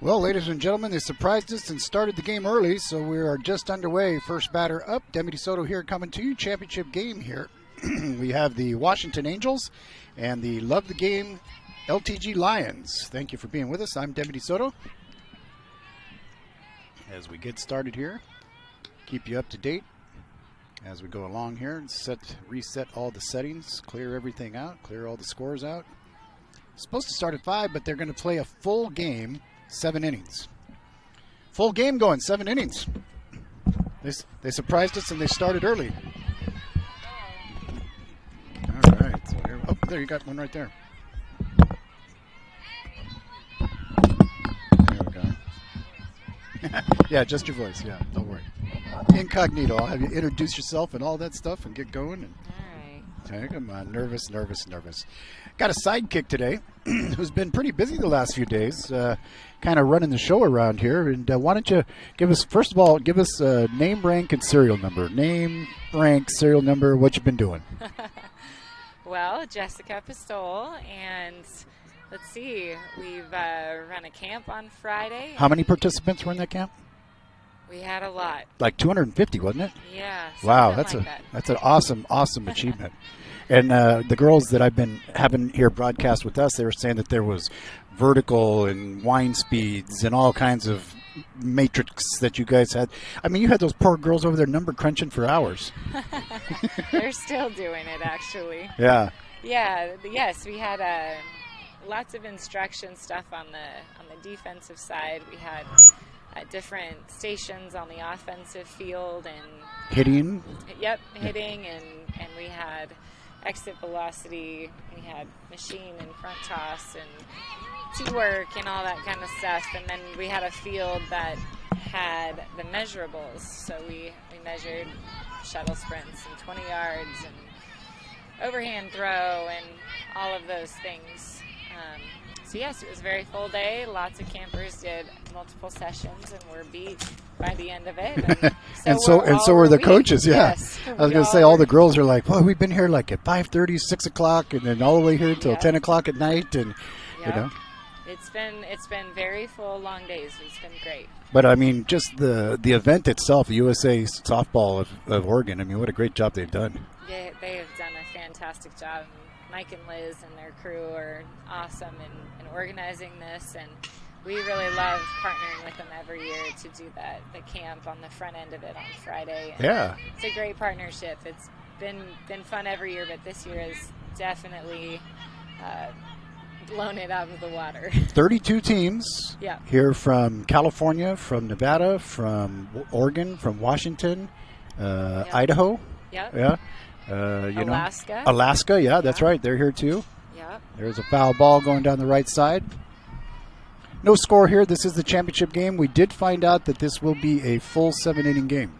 Well, ladies and gentlemen, they surprised us and started the game early, so we are just underway. First batter up, Demi DeSoto here coming to you. Championship game here. We have the Washington Angels and the Love the Game LTG Lions. Thank you for being with us. I'm Demi DeSoto. As we get started here, keep you up to date as we go along here and reset all the settings, clear everything out, clear all the scores out. Supposed to start at 5, but they're going to play a full game, 7 innings. Full game going, 7 innings. They surprised us and they started early. All right. So there you got one right there. There we go. Yeah, just your voice. Yeah, don't worry. Incognito. I'll have you introduce yourself and all that stuff and get going. And all right. Come on. Nervous. Got a sidekick today who's been pretty busy the last few days, kind of running the show around here. And why don't you first of all, give us name, rank, and serial number. Name, rank, serial number, what you've been doing. Well, Jessica Pistole, and let's see, we've run a camp on Friday. How many participants were in that camp? We had a lot. Like 250, wasn't it? Yeah. Wow, that's an awesome achievement. And the girls that I've been having here broadcast with us, they were saying that there was vertical and wind speeds and all kinds of matrix that you guys had. I mean, you had those poor girls over there number crunching for hours. They're still doing it, actually. Yeah. Yeah. Yes, we had lots of instruction stuff on the defensive side. We had different stations on the offensive field and hitting. Yep, hitting, and we had exit velocity. We had machine and front toss and T-work and all that kind of stuff. And then we had a field that had the measurables. So we measured shuttle sprints and 20 yards and overhand throw and all of those things. So yes, it was a very full day. Lots of campers did multiple sessions and were beat by the end of it. And so were the coaches. Yeah, yes, I was going to say all the girls are like, well, we've been here like at 5:30, 6 o'clock, and then all the way here till 10 o'clock at night, and you know. It's been very full, long days. It's been great. But I mean, just the event itself, the USA Softball of Oregon. I mean, what a great job they've done. Yeah, they have done a fantastic job. Mike and Liz and their crew are awesome in organizing this, and we really love partnering with them every year to do the camp on the front end of it on Friday. And yeah, it's a great partnership. It's been fun every year, but this year has definitely blown it out of the water. 32 teams here from California, from Nevada, from Oregon, from Washington, Idaho. Yeah. Alaska, yeah, that's right. They're here too. Yeah. There's a foul ball going down the right side. No score here. This is the championship game. We did find out that this will be a full 7-inning game.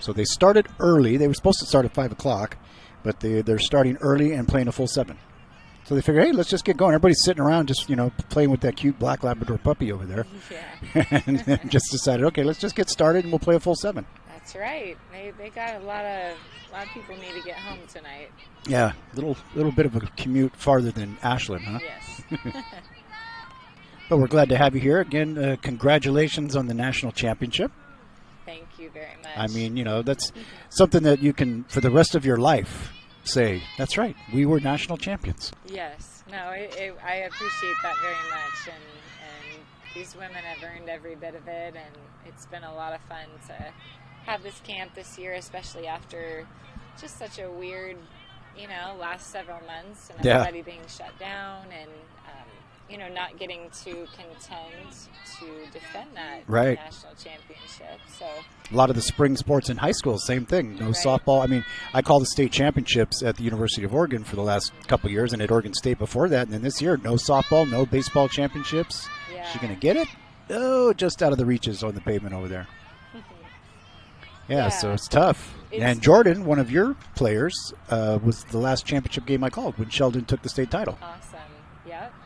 So they started early. They were supposed to start at 5 o'clock, but they're starting early and playing a full 7. So they figured, hey, let's just get going. Everybody's sitting around just, playing with that cute black Labrador puppy over there. Yeah. And then just decided, okay, let's just get started and we'll play a full 7. That's right. They got a lot of people need to get home tonight. Yeah, little bit of a commute farther than Ashland, huh? Yes. But we're glad to have you here. Again, congratulations on the national championship. Thank you very much. I mean, that's something that you can, for the rest of your life, say, that's right, we were national champions. Yes. No, I appreciate that very much. And these women have earned every bit of it, and it's been a lot of fun to have this camp this year, especially after just such a weird, last several months and everybody being shut down and, not getting to contend to defend that national championship. So a lot of the spring sports in high school, same thing. No softball. I mean, I call the state championships at the University of Oregon for the last couple of years and at Oregon State before that. And then this year, no softball, no baseball championships. Yeah. Is she going to get it? Oh, just out of the reaches on the pavement over there. Yeah, so it's tough. And Jordan, one of your players, was the last championship game I called when Sheldon took the state title. Awesome.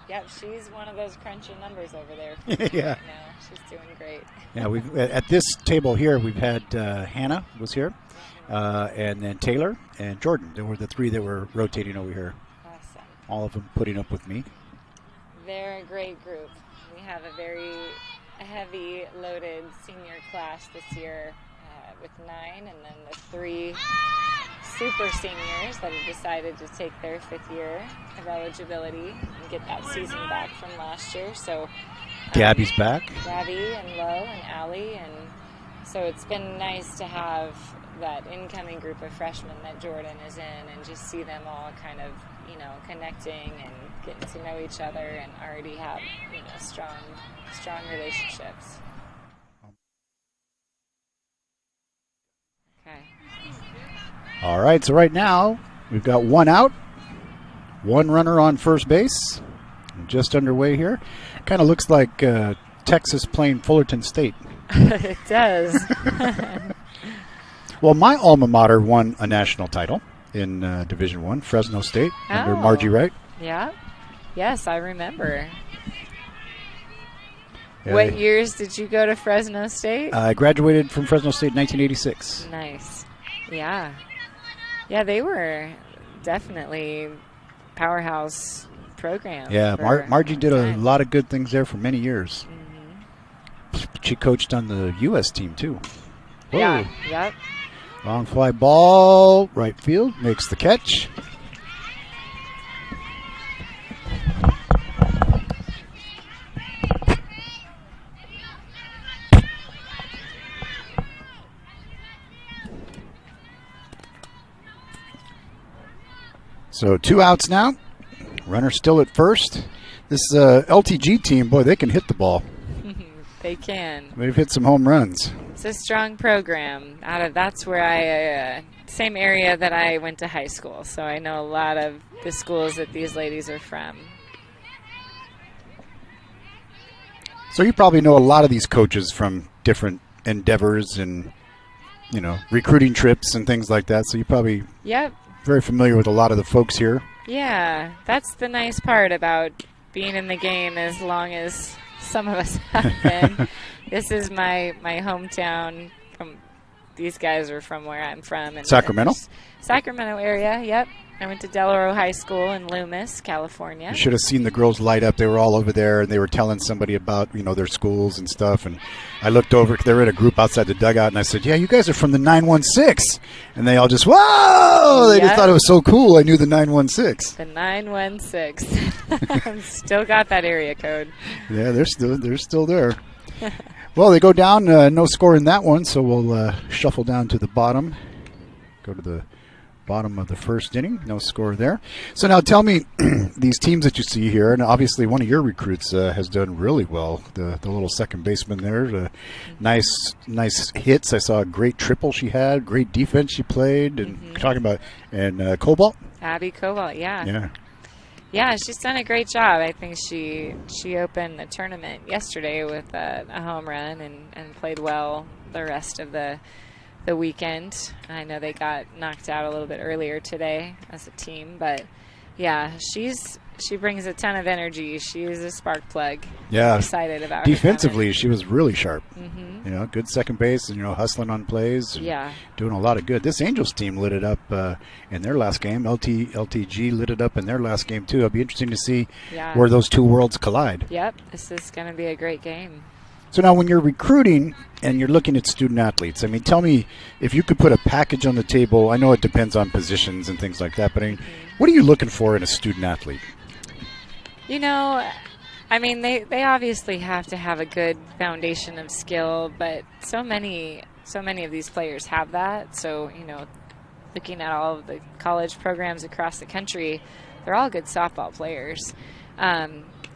Yep. She's one of those crunching numbers over there. Yeah. Right now. She's doing great. Yeah, we've at this table here, we've had Hannah was here, and then Taylor and Jordan. They were the three that were rotating over here. Awesome. All of them putting up with me. They're a great group. We have a very heavy loaded senior class this year with 9, and then the 3 super seniors that have decided to take their 5th year of eligibility and get that season back from last year. So Gabby's back. Gabby and Lo and Allie, and so it's been nice to have that incoming group of freshmen that Jordan is in, and just see them all kind of, you know, connecting and getting to know each other, and already have, you know, strong relationships. Okay. All right, so right now we've got 1 out, 1 runner on first base. Just underway here. Kind of looks like Texas playing Fullerton State. It does. Well, my alma mater won a national title in Division I, Fresno State, under Margie Wright. Yeah. Yes, I remember. Yeah, what years did you go to Fresno State? I graduated from Fresno State in 1986. Nice. Yeah. Yeah, they were definitely powerhouse program. Yeah, Margie did a lot of good things there for many years. Mm-hmm. She coached on the U.S. team, too. Whoa. Yeah, yep. Long fly ball, right field, makes the catch. So 2 outs now. Runner still at first. This LTG team, boy, they can hit the ball. They can. They've hit some home runs. It's a strong program. That's where I, same area that I went to high school, so I know a lot of the schools that these ladies are from. So you probably know a lot of these coaches from different endeavors and, you know, recruiting trips and things like that. So you probably very familiar with a lot of the folks here. Yeah, that's the nice part about being in the game as long as some of us have been. This is my hometown. These guys are from where I'm from. And Sacramento? Sacramento area, yep. I went to Del Oro High School in Loomis, California. You should have seen the girls light up. They were all over there, and they were telling somebody about, you know, their schools and stuff. And I looked over. They were in a group outside the dugout, and I said, yeah, you guys are from the 916. And they all just, whoa! They just thought it was so cool. I knew the 916. The 916. Still got that area code. Yeah, they're still there. Well, they go down. No score in that one, so we'll shuffle down to the bottom. Go to the bottom of the first inning. No score there. So now tell me, these teams that you see here, and obviously one of your recruits has done really well. The little second baseman there. Nice hits. I saw a great triple she had. Great defense she played. And talking about Cobalt. Abby Cobalt, yeah. Yeah. Yeah, she's done a great job. I think she opened the tournament yesterday with a home run and played well the rest of the weekend. I know they got knocked out a little bit earlier today as a team, but yeah, she brings a ton of energy. She is a spark plug. Yeah, I'm excited about defensively. She was really sharp. You know, good second base, and hustling on plays. Yeah, doing a lot of good. This Angels team lit it up in their last game. LTG lit it up in their last game too. It'll be interesting to see where those two worlds collide. Yep, this is going to be a great game. So now when you're recruiting and you're looking at student athletes, I mean, tell me if you could put a package on the table. I know it depends on positions and things like that, but I mean, what are you looking for in a student athlete? You know, I mean, they obviously have to have a good foundation of skill, but so many of these players have that. So, you know, looking at all of the college programs across the country, they're all good softball players.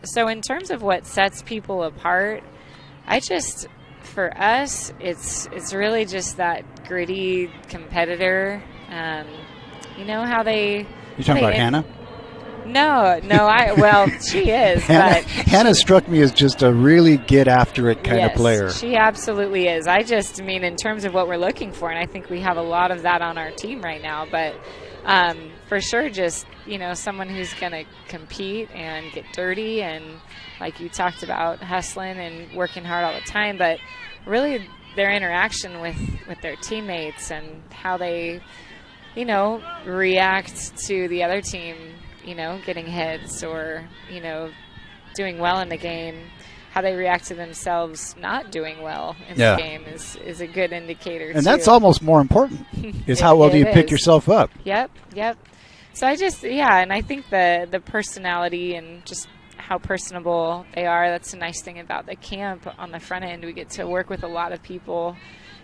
So in terms of what sets people apart, for us, it's really just that gritty competitor. You know how they... You talking about Hannah? No, well, she is. Hannah struck me as just a really get after it kind of player. She absolutely is. I just mean in terms of what we're looking for, and I think we have a lot of that on our team right now, but for sure just, you know, someone who's going to compete and get dirty and, like you talked about, hustling and working hard all the time, but really their interaction with their teammates and how they, you know, react to the other team, you know, getting hits or, you know, doing well in the game, how they react to themselves not doing well in Yeah. the game is a good indicator. And that's almost more important, is how well do you pick yourself up. Yep. So and I think the personality and just how personable they are, that's the nice thing about the camp on the front end. We get to work with a lot of people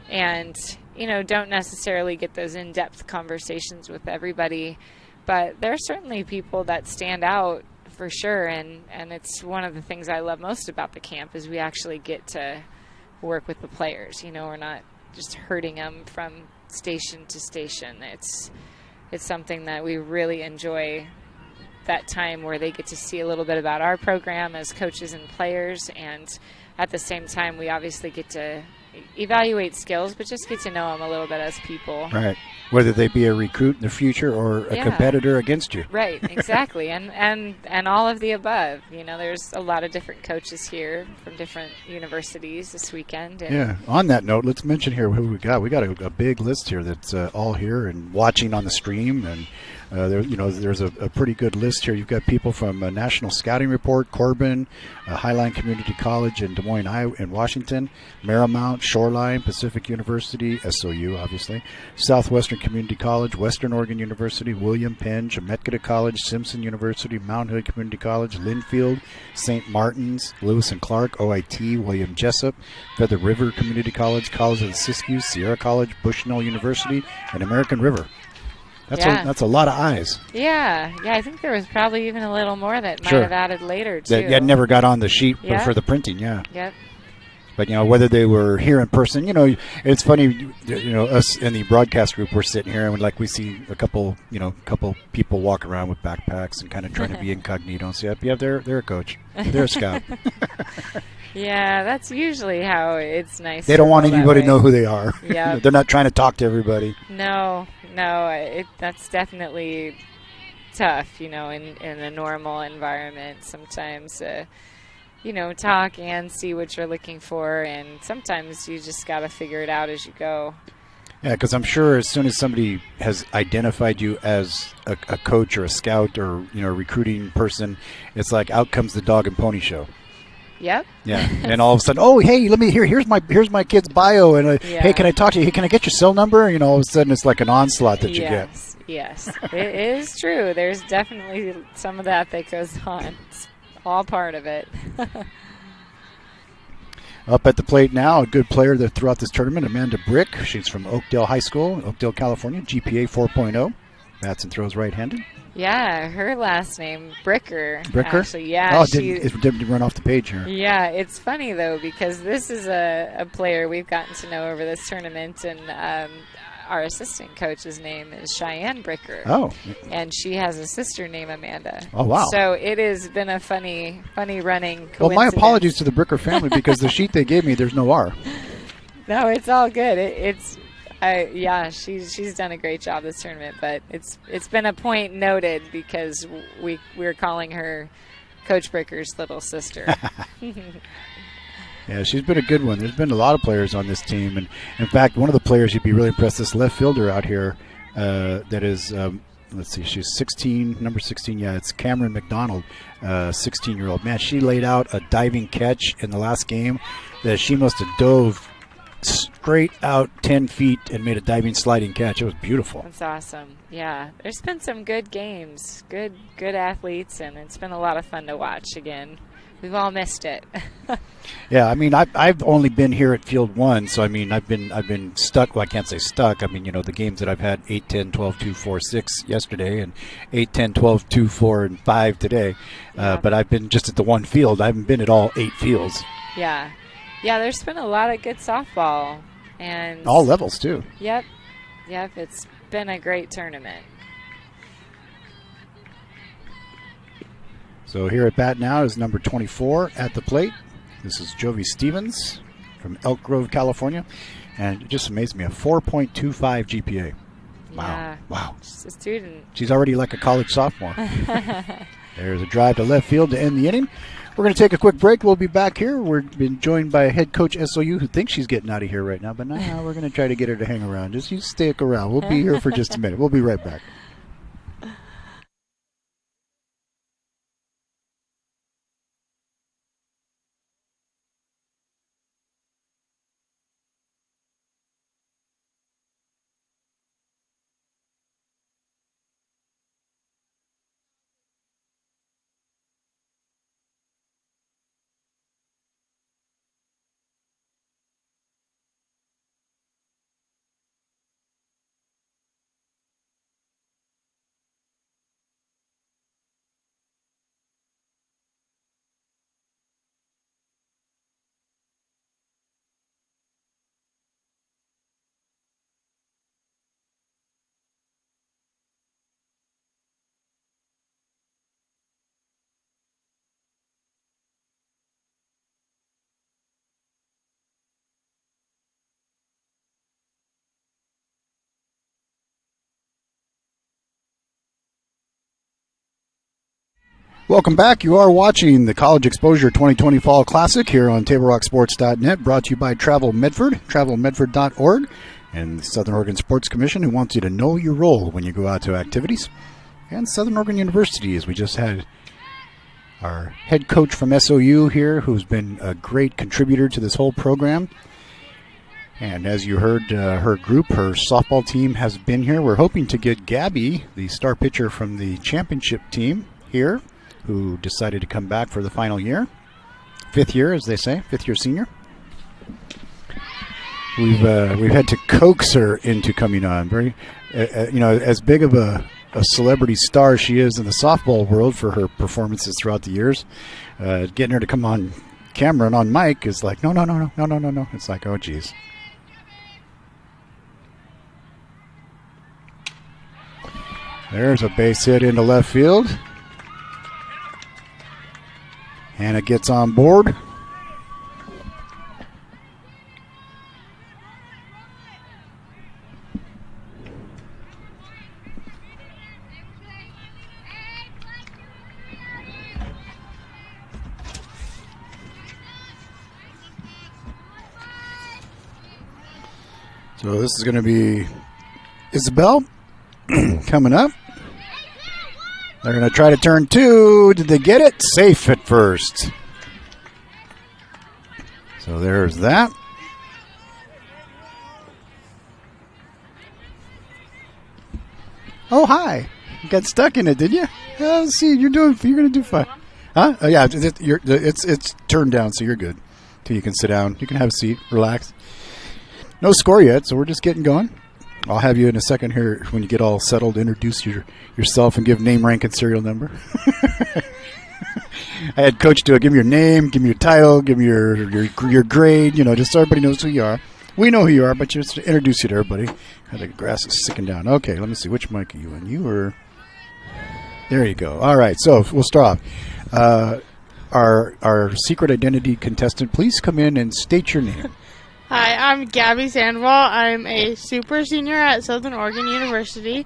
and, don't necessarily get those in-depth conversations with everybody, but there are certainly people that stand out for sure, and it's one of the things I love most about the camp is we actually get to work with the players. We're not just herding them from station to station. It's something that we really enjoy, that time where they get to see a little bit about our program as coaches and players, and at the same time we obviously get to evaluate skills, but just get to know them a little bit as people. Right. Whether they be a recruit in the future or a competitor against you. Right, exactly. and all of the above. There's a lot of different coaches here from different universities this weekend. And on that note, let's mention here who we got. We got a big list here that's all here and watching on the stream, and there's a pretty good list here. You've got people from National Scouting Report, Corbin, Highline Community College in Des Moines, Iowa, in Washington, Marymount, Shoreline, Pacific University, SOU, obviously, Southwestern Community College, Western Oregon University, William Penn, Chemeketa College, Simpson University, Mount Hood Community College, Linfield, St. Martin's, Lewis and Clark, OIT, William Jessup, Feather River Community College, College of the Siskiyou, Sierra College, Bushnell University, and American River. That's a lot of eyes. Yeah, I think there was probably even a little more that might have added later, too. That never got on the sheet for the printing, Yep. But, whether they were here in person, it's funny, us in the broadcast group, we're sitting here and we see a couple people walk around with backpacks and kind of trying to be incognito and say, they're a coach. They're a scout. Yeah, that's usually how it's nice. They don't want anybody to know who they are. Yeah. They're not trying to talk to everybody. No, that's definitely tough, in a normal environment. Sometimes, talk and see what you're looking for, and sometimes you just got to figure it out as you go. Yeah, because I'm sure as soon as somebody has identified you as a coach or a scout or, a recruiting person, it's like out comes the dog and pony show. Yep. Yeah, and all of a sudden, oh, hey, here's my kid's bio, and hey, can I talk to you? Hey, can I get your cell number? All of a sudden, it's like an onslaught that you get. Yes, it is true. There's definitely some of that goes on. It's all part of it. Up at the plate now, a good player that throughout this tournament, Amanda Brick. She's from Oakdale High School, Oakdale, California, GPA 4.0. Bats and throws right-handed. Yeah, her last name, Bricker. Bricker? Actually, yeah. Oh, it didn't run off the page here. Yeah, it's funny, though, because this is a player we've gotten to know over this tournament, and our assistant coach's name is Cheyenne Bricker. Oh. And she has a sister named Amanda. Oh, wow. So it has been a funny running coincidence. Well, my apologies to the Bricker family because the sheet they gave me, there's no R. No, it's all good. She's done a great job this tournament, but it's been a point noted because we're calling her Coach Bricker's little sister. Yeah, she's been a good one. There's been a lot of players on this team, and in fact, one of the players you'd be really impressed. This left fielder out here, that is, let's see, she's 16, number 16. Yeah, it's Cameron McDonald, 16-year-old. Man, she laid out a diving catch in the last game that she must have dove straight out 10 feet and made a diving sliding catch. It was beautiful. That's awesome. Yeah, there's been some good games, good athletes, and it's been a lot of fun to watch again. We've all missed it. Yeah, I mean, I've only been here at Field 1, so I mean, I've been stuck. Well, I can't say stuck. I mean, the games that I've had 8, 10, 12, 2, 4, 6 yesterday, and 8, 10, 12, 2, 4, and 5 today. But I've been just at the one field. I haven't been at all 8 fields. Yeah, there's been a lot of good softball. And all levels, too. Yep, it's been a great tournament. So here at bat now is number 24 at the plate. This is Jovi Stevens from Elk Grove, California. And it just amazed me, a 4.25 GPA. Yeah, wow. She's a student. She's already like a college sophomore. There's a drive to left field to end the inning. We're going to take a quick break. We'll be back here. We're being joined by head coach SOU who thinks she's getting out of here right now. But now we're going to try to get her to hang around. Just you stick around. We'll be here for just a minute. We'll be right back. Welcome back. You are watching the College Exposure 2020 Fall Classic here on TableRockSports.net, brought to you by Travel Medford, travelmedford.org, and the Southern Oregon Sports Commission, who wants you to know your role when you go out to activities. And Southern Oregon University, as we just had our head coach from SOU here, who's been a great contributor to this whole program. And as you heard, her group, her softball team has been here. We're hoping to get Gabby, the star pitcher from the championship team, here, who decided to come back for the final year. 5th year, as they say, 5th year senior. We've had to coax her into coming on. Very, as big of a celebrity star she is in the softball world for her performances throughout the years, getting her to come on camera and on mic is like, no. It's like, oh, geez. There's a base hit into left field. Hannah gets on board. So this is going to be Isabel coming up. They're going to try to turn 2. Did they get it? Safe at first. So there's that. Oh, hi. You got stuck in it, did you? Oh, see, you're going to do fine. Huh? Oh, yeah, it's turned down, so you're good. Till you can sit down. You can have a seat, relax. No score yet, so we're just getting going. I'll have you in a second here when you get all settled. Introduce yourself and give name, rank, and serial number. I had Coach do it. Give me your name, give me your title, give me your grade, just so everybody knows who you are. We know who you are, but just to introduce you to everybody. The grass is sicking down. Okay, let me see. Which mic are you in? You were... There you go. All right, so we'll start off. Our secret identity contestant, please come in and state your name. Hi, I'm Gabby Sandoval. I'm a super senior at Southern Oregon University.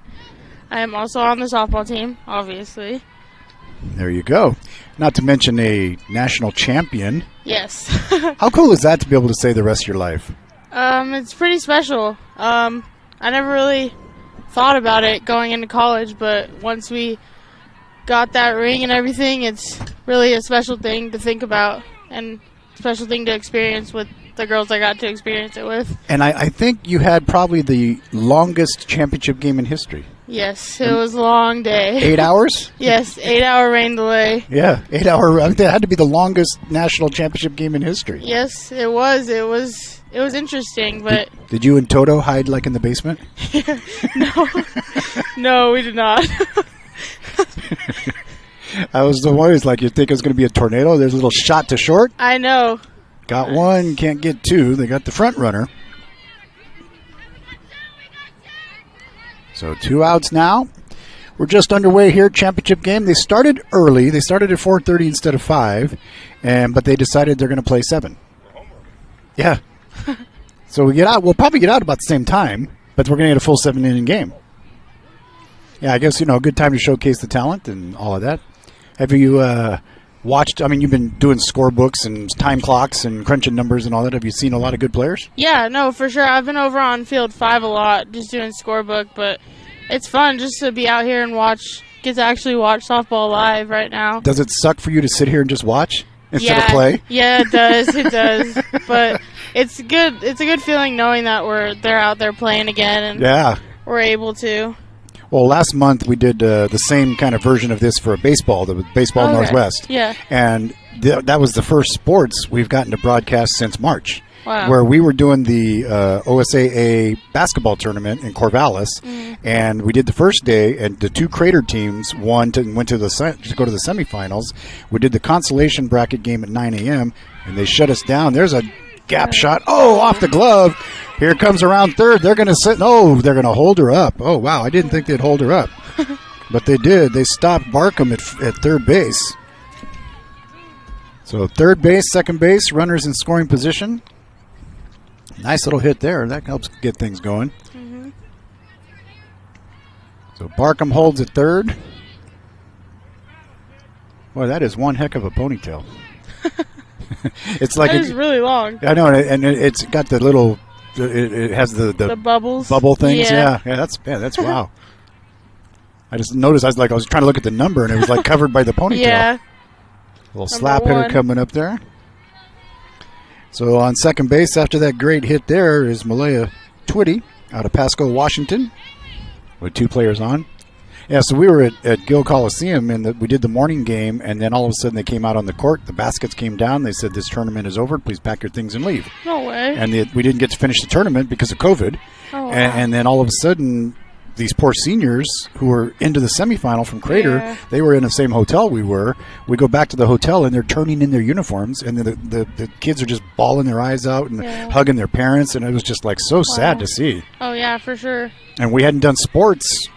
I am also on the softball team, obviously. There you go. Not to mention a national champion. Yes. How cool is that to be able to say the rest of your life? It's pretty special. I never really thought about it going into college, but once we got that ring and everything, it's really a special thing to think about and a special thing to experience with the girls I got to experience it with. And I think you had probably the longest championship game in history. Yes, it was a long day. 8 hours? Yes, 8-hour rain delay. Yeah, 8 hour. That had to be the longest national championship game in history. Yes, it was. It was interesting, but... Did you and Toto hide like in the basement? No. No, we did not. I was the one who's like, you think it was going to be a tornado? There's a little shot to short. I know. Got one, can't get two. They got the front runner. So 2 outs now. We're just underway here, championship game. They started early. They started at 4:30 instead of 5, but they decided they're going to play 7. Yeah. So we'll probably get out about the same time, but we're going to get a full 7-inning game. Yeah, I guess, a good time to showcase the talent and all of that. Have you watched, you've been doing scorebooks and time clocks and crunching numbers and all that. Have you seen a lot of good players? Yeah, no, for sure. I've been over on Field 5 a lot, just doing scorebook, but it's fun just to be out here and get to actually watch softball live right now. Does it suck for you to sit here and just watch instead of play? Yeah, it does. It does. But it's good. It's a good feeling knowing that they're out there playing again and we're able to. Well, last month we did the same kind of version of this for a baseball, the Baseball Northwest. Yeah. And that was the first sports we've gotten to broadcast since March. Wow. Where we were doing the OSAA basketball tournament in Corvallis, and we did the first day, and the 2 Crater teams went to go to the semifinals. We did the consolation bracket game at 9 a.m., and they shut us down. There's a gap shot. Oh, off the glove. Here comes around third. They're going to sit. Oh, they're going to hold her up. Oh, wow. I didn't think they'd hold her up. But they did. They stopped Barkham at third base. So third base, second base, runners in scoring position. Nice little hit there. That helps get things going. Mm-hmm. So Barkham holds at third. Well, that is one heck of a ponytail. It's like That is really long. I know, and it's got the little. It has the bubbles. bubble things. Yeah. That's wow. I just noticed. I was trying to look at the number, and it was like covered by the ponytail. Yeah. Little slap hitter 1. coming up there. So on second base, after that great hit there, is Malaya Twitty out of Pasco, Washington, with 2 players on. Yeah, so we were at Gill Coliseum, and we did the morning game, and then all of a sudden they came out on the court. The baskets came down. They said, this tournament is over. Please pack your things and leave. No way. And we didn't get to finish the tournament because of COVID. Oh, wow. And then all of a sudden, these poor seniors who were into the semifinal from Crater, they were in the same hotel we were. We go back to the hotel, and they're turning in their uniforms, and the kids are just bawling their eyes out and hugging their parents, and it was just like so sad to see. Oh, yeah, for sure. And we hadn't done sports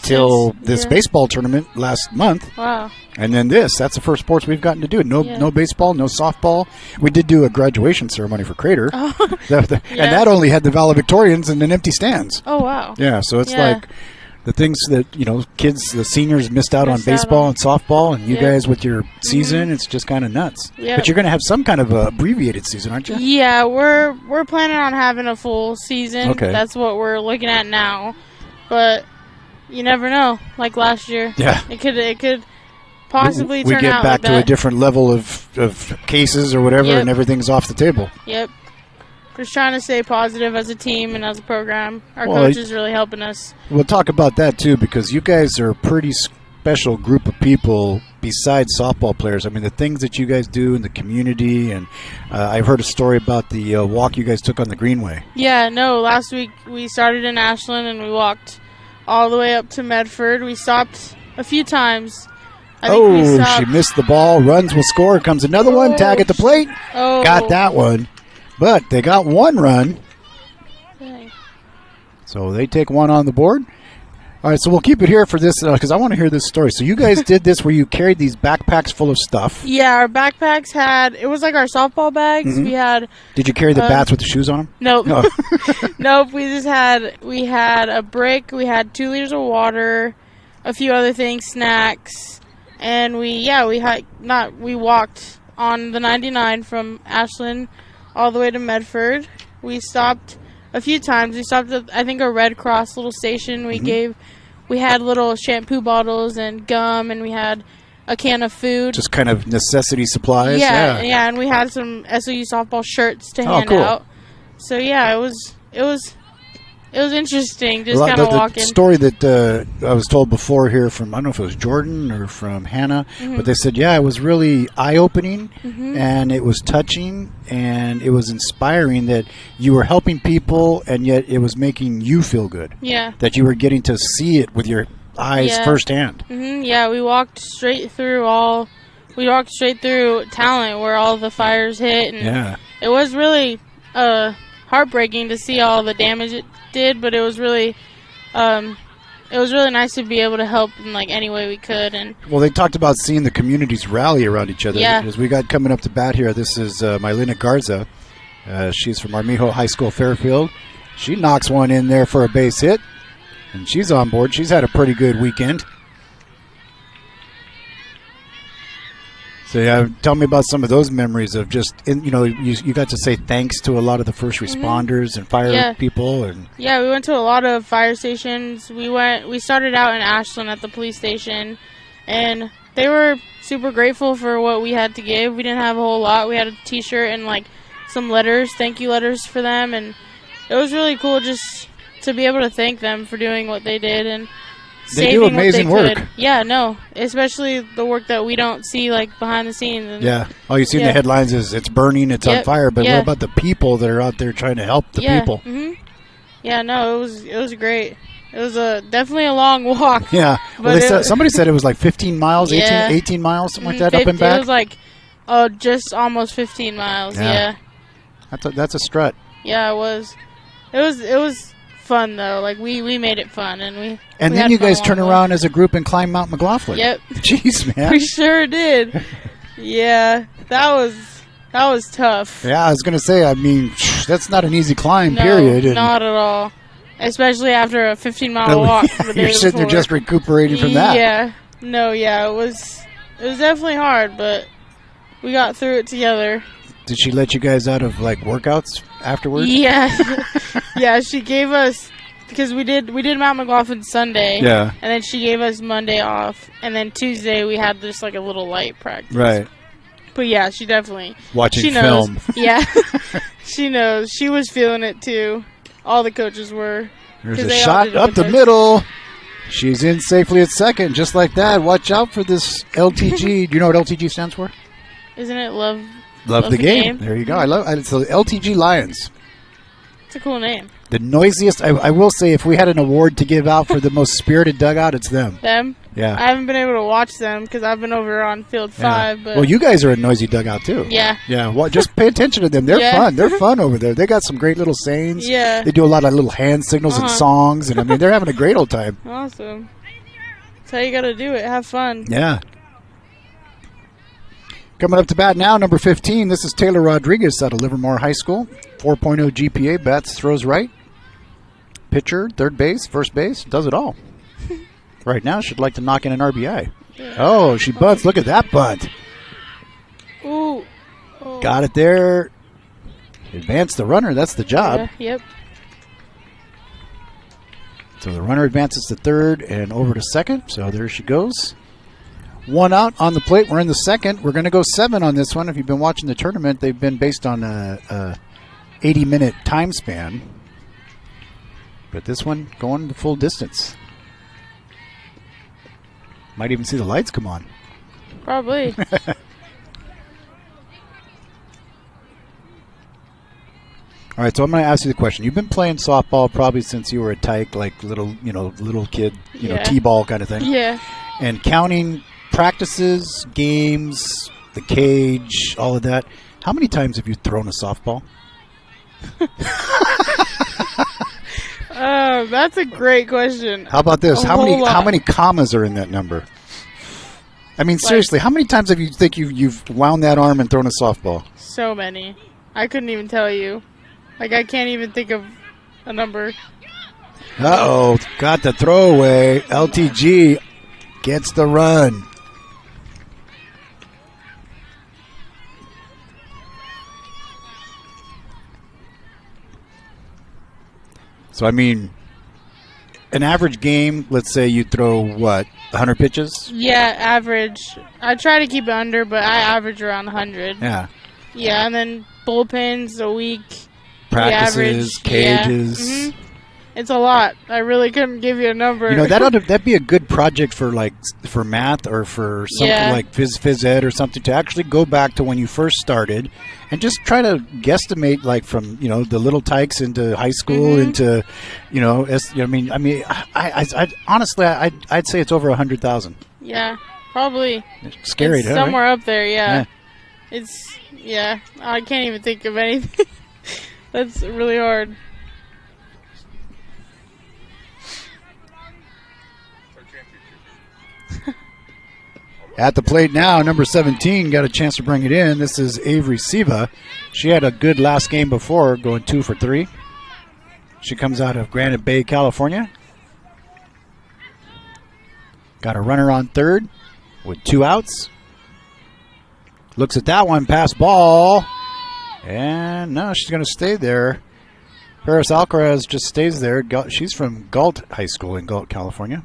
till this baseball tournament last month. Wow. And then that's the first sports we've gotten to do. No baseball, no softball. We did do a graduation ceremony for Crater. Oh. And that only had the valedictorians and an empty stands. Oh, wow. Yeah, so it's like the things that, kids, the seniors missed out on baseball and softball, and you guys with your season, it's just kind of nuts. Yep. But you're going to have some kind of a abbreviated season, aren't you? Yeah, we're planning on having a full season. Okay. That's what we're looking at now. But you never know. Like last year. Yeah. It could possibly turn out we get back like to that. a different level of cases or whatever, and everything's off the table. Yep. Just trying to stay positive as a team and as a program. Our coach is really helping us. We'll talk about that too, because you guys are a pretty special group of people besides softball players. I mean, the things that you guys do in the community, and I've heard a story about the walk you guys took on the Greenway. Yeah, no, last week we started in Ashland and we walked all the way up to Medford. We stopped a few times. She missed the ball. Runs will score. Comes another one. Tag at the plate. Got that one. But they got 1 run. Dang. So they take 1 on the board. All right, so we'll keep it here for this because I want to hear this story. So you guys did this where you carried these backpacks full of stuff. Yeah, our backpacks it was like our softball bags. Mm-hmm. We had. Did you carry the bats with the shoes on them? Nope. No. Nope. We had a brick. We had 2 liters of water, a few other things, snacks, and we walked on the 99 from Ashland all the way to Medford. We stopped a few times. We stopped at, I think, a Red Cross little station. We had little shampoo bottles and gum, and we had a can of food. Just kind of necessity supplies. Yeah, and we had some SOU softball shirts to hand out. So yeah, it was interesting, just kind of walking. The story that I was told before here from, I don't know if it was Jordan or from Hannah, but they said, it was really eye-opening, and it was touching, and it was inspiring that you were helping people, and yet it was making you feel good. Yeah. That you were getting to see it with your eyes firsthand. Yeah, we walked straight through Talent where all the fires hit, and it was really heartbreaking to see all the damage it did, but it was really nice to be able to help in like any way we could. And they talked about seeing the communities rally around each other. Yeah. As we got coming up to bat here, this is Mylena Garza. She's from Armijo High School, Fairfield. She knocks one in there for a base hit, and she's on board. She's had a pretty good weekend. So tell me about some of those memories of just, you got to say thanks to a lot of the first responders and fire people. And we went to a lot of fire stations. We started out in Ashland at the police station, and they were super grateful for what we had to give. We didn't have a whole lot. We had a t-shirt and like some letters, thank you letters for them, and it was really cool just to be able to thank them for doing what they did and they do amazing work. Yeah, no, especially the work that we don't see like behind the scenes. And all you see in the headlines is it's burning, it's on fire. But what about the people that are out there trying to help the people? Yeah, no, it was great. It was definitely a long walk. Yeah, well, somebody said it was like 15 miles, 18 miles, something like that, up and back. It was like just almost 15 miles. Yeah. That's a strut. Yeah, it was. It was fun though. Like we made it fun, and then you guys turn around as a group and climb Mount McLaughlin. Yep. Jeez, man. We sure did. Yeah, that was tough. Yeah, I was gonna say. I mean, that's not an easy climb. No, period. And not at all. Especially after a 15-mile walk. You're sitting there just recuperating from that. Yeah. No. Yeah. It It was definitely hard, but we got through it together. Did she let you guys out of like workouts afterwards? Yeah. Yeah, she gave us, because we did Mount McLaughlin Sunday. Yeah. And then she gave us Monday off, and then Tuesday we had just like a little light practice. Right. But yeah, she definitely Watching she knows. film. Yeah. She knows. She was feeling it too. All the coaches were. There's 'Cause a they all shot did it up with the us. middle. She's in safely at second, just like that. Watch out for this LTG. Do you know what LTG stands for? Isn't it Love Love the the game. game. There you go. I love it's the LTG Lions. It's a cool name. The noisiest. I will say, if we had an award to give out for the most spirited dugout, it's them. Them? Yeah. I haven't been able to watch them because I've been over on field Yeah. 5. But Well, you guys are a noisy dugout too. yeah. Yeah. Well, just pay attention to them. They're Yeah. fun. They're fun over there. They got some great little sayings. Yeah. They do a lot of little hand signals and Uh-huh. songs, and I mean, they're having a great old time. Awesome. That's how you got to do it. Have fun. Yeah. Coming up to bat now, number 15. This is Taylor Rodriguez out of Livermore High School. 4.0 GPA. Bats, throws right. Pitcher, third base, first base. Does it all. Right now, she'd like to knock in an RBI. Oh, she bunts. Look at that bunt. Ooh. Oh. Got it there. Advance the runner. That's the job. Yeah, yep. So the runner advances to third and over to second. So there she goes. One out on the plate. We're in the second. We're going to go 7 on this one. If you've been watching the tournament, they've been based on a 80-minute time span. But this one going the full distance. Might even see the lights come on. Probably. All right, so I'm going to ask you the question. You've been playing softball probably since you were a tyke, like little kid, Yeah. t-ball kind of thing. Yeah. And counting practices, games, the cage, all of that. How many times have you thrown a softball? That's a great question. How about this? A How whole lot. many commas are in that number? I mean, seriously, how many times have you think you've wound that arm and thrown a softball? So many. I couldn't even tell you. Like, I can't even think of a number. Uh-oh, got the throwaway. LTG gets the run. So, I mean, an average game, let's say you throw, 100 pitches? Yeah, average. I try to keep it under, but I average around 100. Yeah. Yeah, and then bullpens a week. Practices, the average, cages. Yeah. It's a lot. I really couldn't give you a number. You know, that'd be a good project for math or for something Yeah. like phys ed or something, to actually go back to when you first started and just try to guesstimate, like, from the little tykes into high school into I honestly I'd say it's over 100,000. Yeah, probably. Scary, It's huh? somewhere Right? up there, yeah. Yeah. I can't even think of anything. That's really hard. At the plate now, number 17 got a chance to bring it in. This is Avery Siva. She had a good last game before, going 2 for 3. She comes out of Granite Bay, California. Got a runner on third with 2 outs. Looks at that one, pass ball. And no, she's going to stay there. Paris Alcaraz just stays there. She's from Galt High School in Galt, California.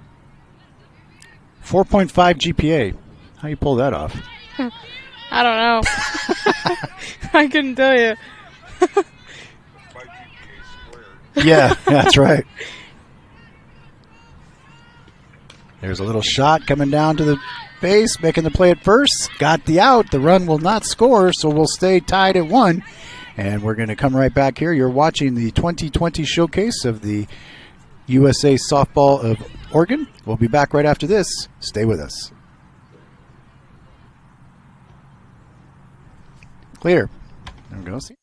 4.5 GPA. How you pull that off? I don't know. I couldn't tell you. Yeah, that's right. There's a little shot coming down to the base, making the play at first. Got the out. The run will not score, so we'll stay tied at 1. And we're going to come right back here. You're watching the 2020 showcase of the USA Softball of Oregon. We'll be back right after this. Stay with us. Clear. There we go. See?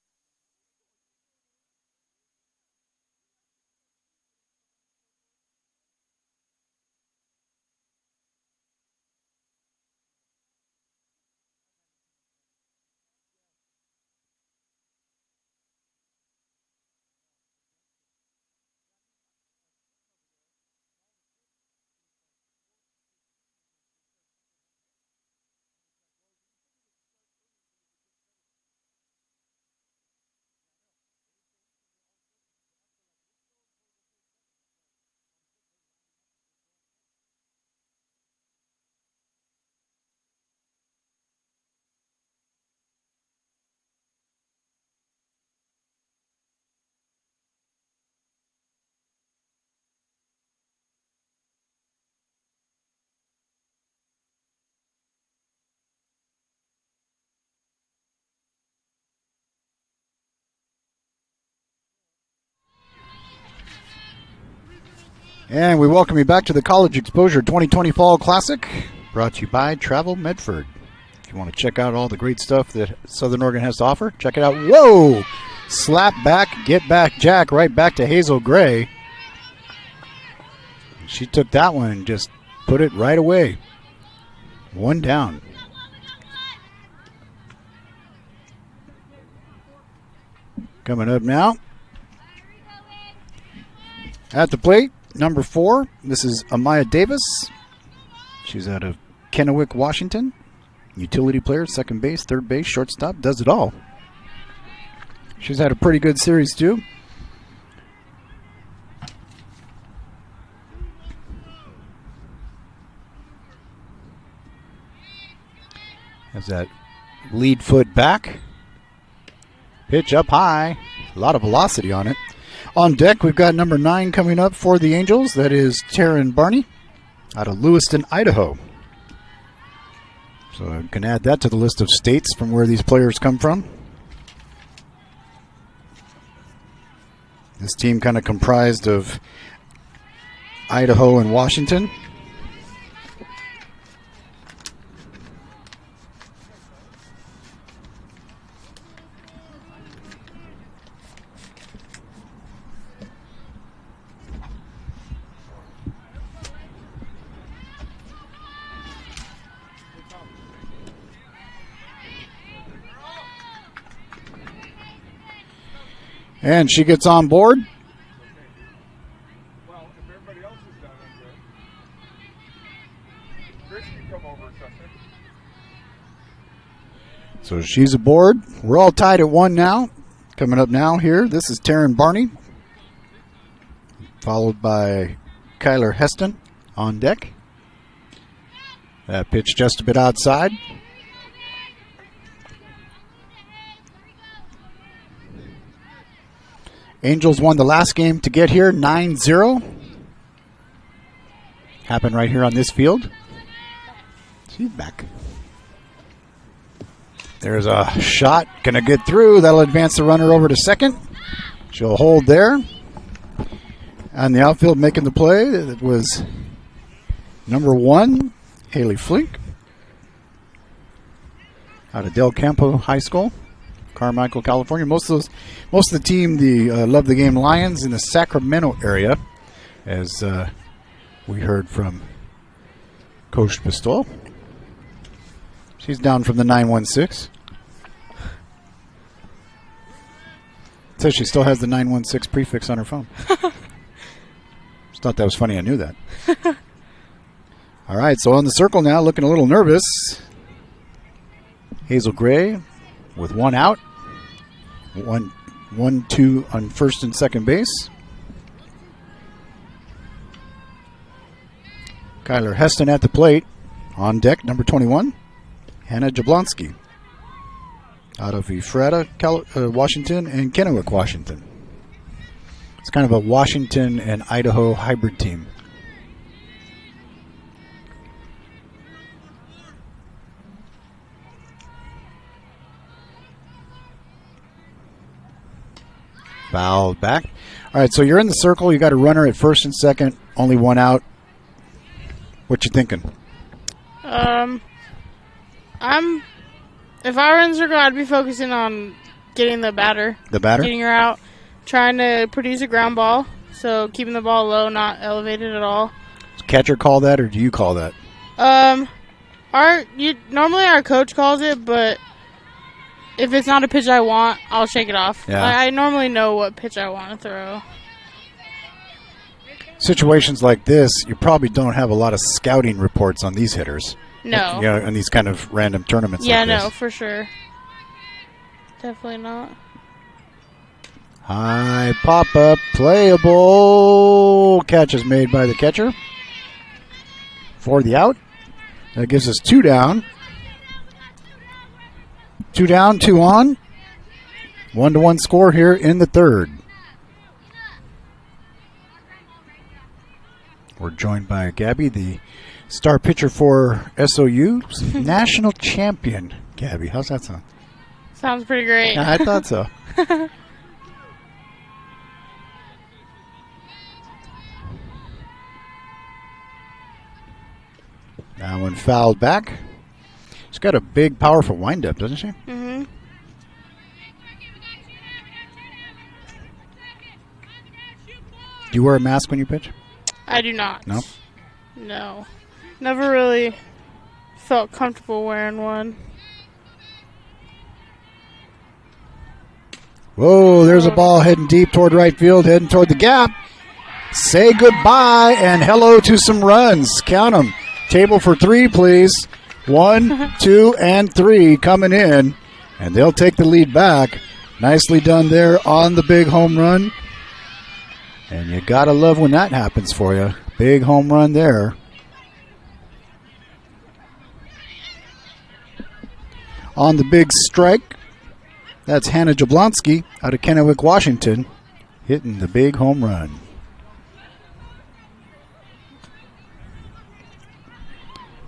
And we welcome you back to the College Exposure 2020 Fall Classic, brought to you by Travel Medford. If you want to check out all the great stuff that Southern Oregon has to offer, check it out. Whoa! Slap back, get back, Jack, right back to Hazel Gray. She took that one and just put it right away. One down. Coming up now. At the plate, number 4. This is Amaya Davis. She's out of Kennewick, Washington. Utility player, second base, third base, shortstop, does it all. She's had a pretty good series too. Has that lead foot back. Pitch up high. A lot of velocity on it. On deck, we've got number 9 coming up for the Angels. That is Taryn Barney out of Lewiston, Idaho. So I can add that to the list of states from where these players come from. This team kind of comprised of Idaho and Washington. And she gets on board. Well, if everybody else is done, I'm good. Chris can come over a second. So she's aboard. We're all tied at 1 now. Coming up now here, this is Taryn Barney, followed by Kyler Heston on deck. That pitch just a bit outside. Angels won the last game to get here, 9-0. Happened right here on this field. She's back. There's a shot. Gonna get through. That'll advance the runner over to second. She'll hold there. On the outfield making the play, it was number 1, Haley Flink, out of Del Campo High School, Carmichael, California. Most of the team, the Love the Game Lions in the Sacramento area, as we heard from Coach Pistol. She's down from the 916. It says she still has the 916 prefix on her phone. Just thought that was funny. I knew that. All right, so on the circle now, looking a little nervous. Hazel Gray with 1 out. 1-2 on first and second base. Kyler Heston at the plate. On deck, number 21, Hannah Jablonski, out of Ephrata, Washington, and Kennewick, Washington. It's kind of a Washington and Idaho hybrid team. Fouled back. All right, so you're in the circle. You got a runner at first and second, only 1 out. What you thinking? If I were in the circle, I'd be focusing on getting the batter. The batter? Getting her out, trying to produce a ground ball, so keeping the ball low, not elevated at all. Does catcher call that, or do you call that? Normally our coach calls it, but if it's not a pitch I want, I'll shake it off. Yeah. I normally know what pitch I want to throw. Situations like this, you probably don't have a lot of scouting reports on these hitters. No. You know, on these kind of random tournaments like this. No, for sure. Definitely not. High pop-up, playable. Catch is made by the catcher for the out. That gives us 2 down. 2 down, 2 on. 1-1 score here in the third. We're joined by Gabby, the star pitcher for SOU, national champion. Gabby, how's that sound? Sounds pretty great. I thought so. That one fouled back. She's got a big, powerful windup, doesn't she? Mm-hmm. Do you wear a mask when you pitch? I do not. No? No. Never really felt comfortable wearing one. Whoa, there's a ball heading deep toward right field, heading toward the gap. Say goodbye and hello to some runs. Count them. Table for 3, please. 1, 2, and 3 coming in. And they'll take the lead back. Nicely done there on the big home run. And you got to love when that happens for you. Big home run there. On the big strike, that's Hannah Jablonski out of Kennewick, Washington, hitting the big home run.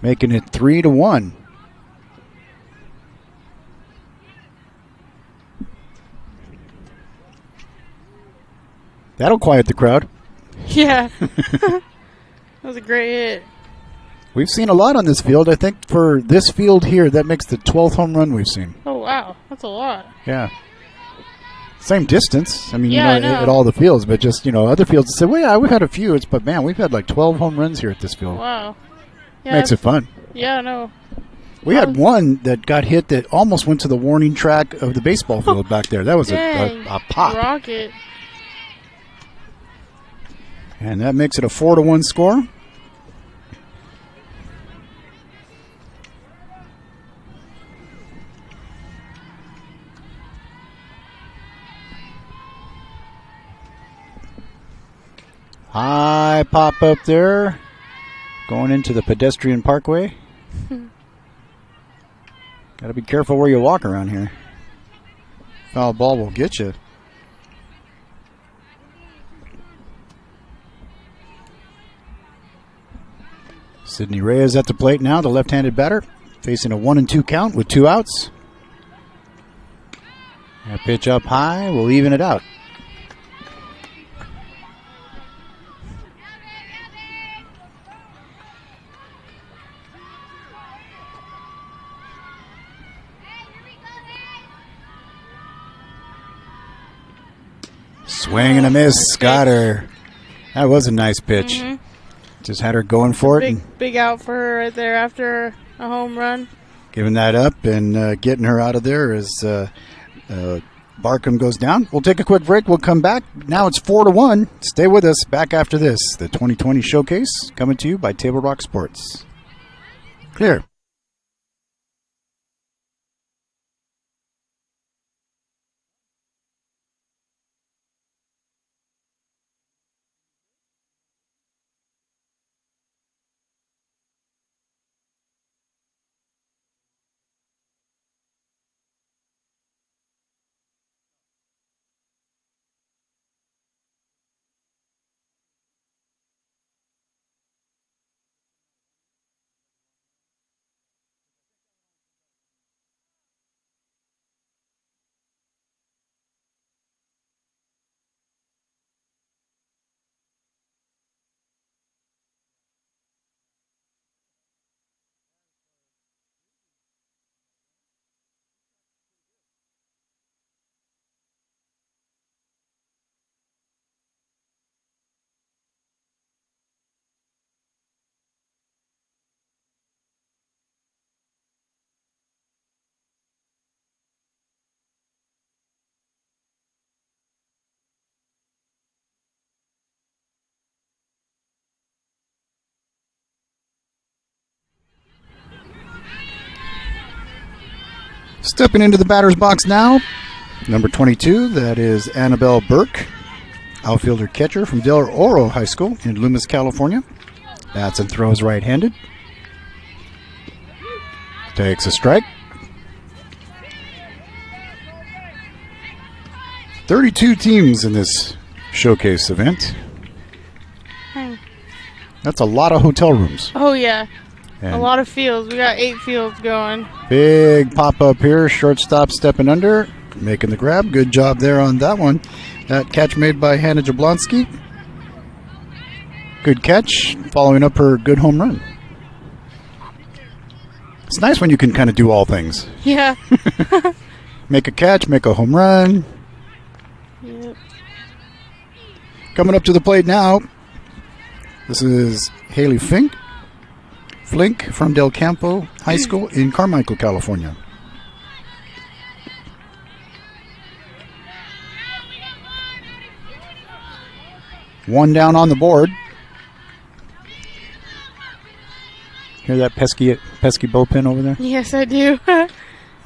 Making it 3-1. That'll quiet the crowd. Yeah. That was a great hit. We've seen a lot on this field. I think for this field here, that makes the 12th home run we've seen. Oh, wow. That's a lot. Yeah. Same distance. I mean, Yeah, you know, I know. at all the fields, but just, you know, other fields say, well, yeah, we've had a few. But, man, we've had like 12 home runs here at this field. Wow. Yeah, Makes it fun. Yeah, no. We had one that got hit that almost went to the warning track of the baseball field back there. That was Dang. a pop. Rocket. And that makes it a 4-1 score. High pop up there. Going into the pedestrian parkway. Got to be careful where you walk around here. Foul ball will get you. Sydney Reyes at the plate now, the left-handed batter, facing a 1-2 count with 2 outs. That pitch up high will even it out. Swing and a miss, got her. That was a nice pitch. Mm-hmm. Just had her going for it. And Big out for her right there after a home run. giving that up and getting her out of there as Barkham goes down. We'll take a quick break. We'll come back. Now it's 4-1. Stay with us. Back after this. The 2020 Showcase coming to you by Table Rock Sports. Clear. Stepping into the batter's box now, number 22, that is Annabelle Burke, outfielder catcher from Del Oro High School in Loomis, California. Bats and throws right-handed. Takes a strike. 32 teams in this showcase event. That's a lot of hotel rooms. Oh, yeah. And A lot of fields. We got 8 fields going. big pop up here. Shortstop stepping under, making the grab. Good job there on that one. That catch made by Hannah Jablonski. Good catch, following up her good home run. It's nice when you can kind of do all things. Yeah. Make a catch, make a home run. Yep. Coming up to the plate now, this is Haley Flink from Del Campo High School in Carmichael, California. One down on the board. Hear that pesky bullpen over there? Yes, I do.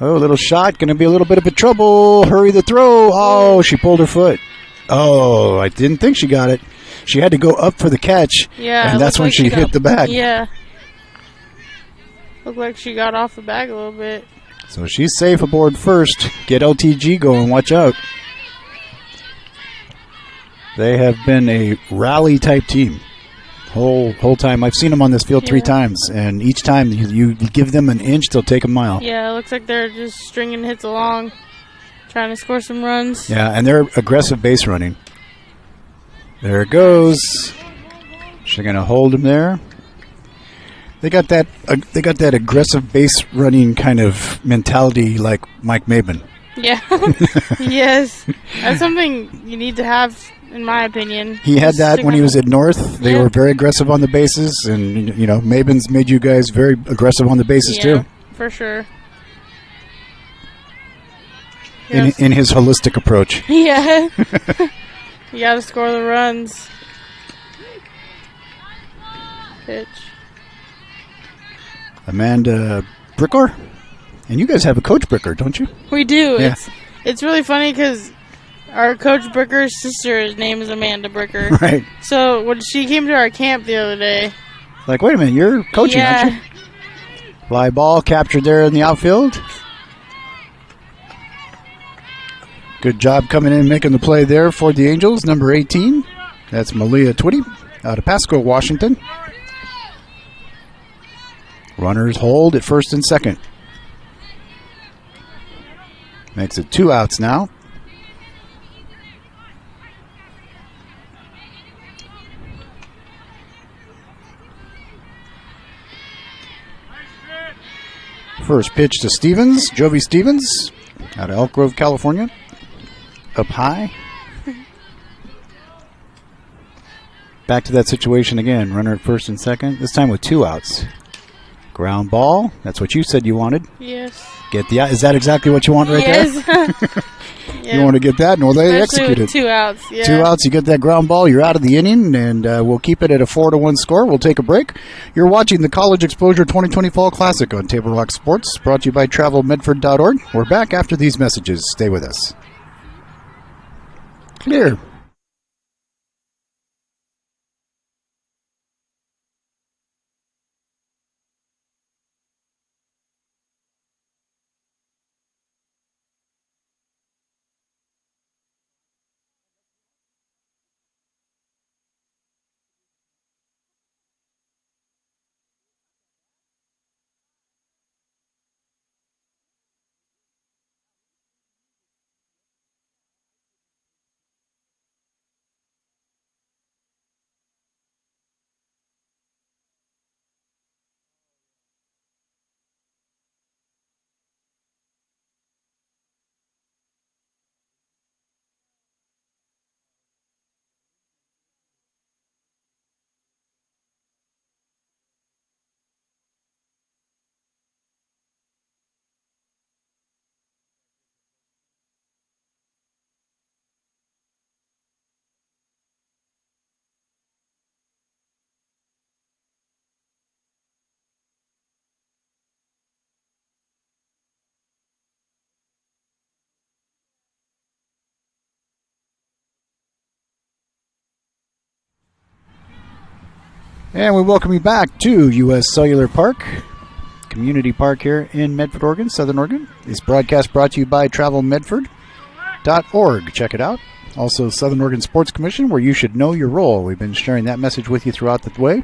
Oh, a little shot. Going to be a little bit of a trouble. Hurry the throw. Oh, she pulled her foot. Oh, I didn't think she got it. She had to go up for the catch. Yeah. And that's when like she hit the bag. Yeah. Looked like she got off the bag a little bit. So she's safe aboard first. Get LTG going. Watch out. They have been a rally-type team. Whole time. I've seen them on this field 3 times, and each time you give them an inch, they'll take a mile. Yeah, it looks like they're just stringing hits along, trying to score some runs. Yeah, and they're aggressive base running. There it goes. She's going to hold him there. They got that aggressive base running kind of mentality like Mike Maben. Yeah. Yes. That's something you need to have, in my opinion. He had that when he was at North. They were very aggressive on the bases, and Maben's made you guys very aggressive on the bases too. For sure. In his holistic approach. Yeah. You got to score the runs. Pitch. Amanda Bricker, and you guys have a Coach Bricker, don't you? We do. Yeah. It's really funny because our Coach Bricker's sister's name is Amanda Bricker. Right. So when she came to our camp the other day, like, wait a minute, you're coaching, aren't you? Fly ball captured there in the outfield. Good job coming in, making the play there for the Angels. Number 18, that's Malia Twitty out of Pasco, Washington. Runners hold at first and second. Makes it 2 outs now. First pitch to Stevens, Jovi Stevens, out of Elk Grove, California. Up high. Back to that situation again. Runner at first and second, this time with 2 outs. Ground ball. That's what you said you wanted. yes. Get the out. Is that exactly what you want right there? Yeah. You want to get that? No, they Especially executed. with 2 outs. Yeah. 2 outs, you get that ground ball, you're out of the inning, and we'll keep it at a 4-1 score. We'll take a break. You're watching the College Exposure 2020 Fall Classic on Table Rock Sports, brought to you by TravelMedford.org. We're back after these messages. Stay with us. Clear. And we welcome you back to U.S. Cellular Park, Community Park here in Medford, Oregon, Southern Oregon. This broadcast brought to you by TravelMedford.org. Check it out. Also, Southern Oregon Sports Commission, where you should know your role. We've been sharing that message with you throughout the way.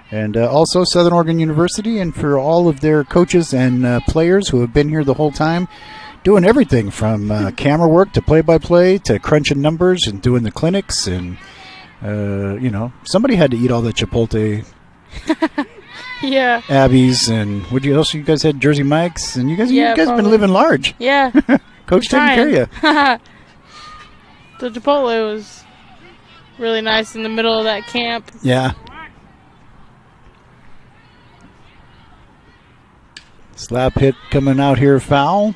And also Southern Oregon University, and for all of their coaches and players who have been here the whole time, doing everything from camera work to play-by-play to crunching numbers and doing the clinics. And, somebody had to eat all that Chipotle Yeah. Abby's, and what else? You guys had Jersey Mike's, and you guys probably. been living large. Yeah. Coach taking care of you. The Chipotle was really nice in the middle of that camp. Yeah. Slap hit coming out here, foul.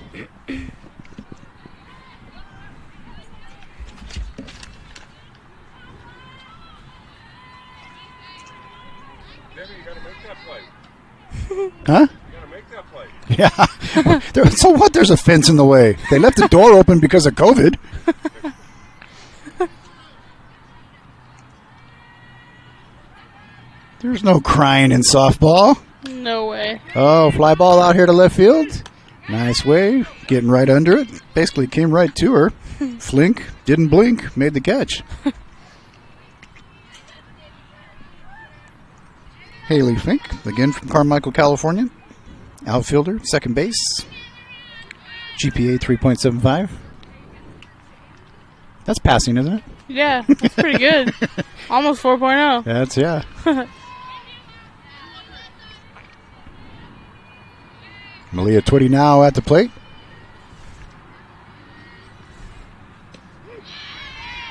Huh? You gotta make that play. Yeah. So what? There's a fence in the way. They left the door open because of COVID. There's no crying in softball. No way. Oh, fly ball out here to left field. Nice wave. Getting right under it. Basically came right to her. Flink. Didn't blink. Made the catch. Haley Fink, again from Carmichael, California. Outfielder, second base. GPA 3.75. That's passing, isn't it? Yeah, that's pretty good. Almost 4.0. That's, yeah. Malia Twitty now at the plate.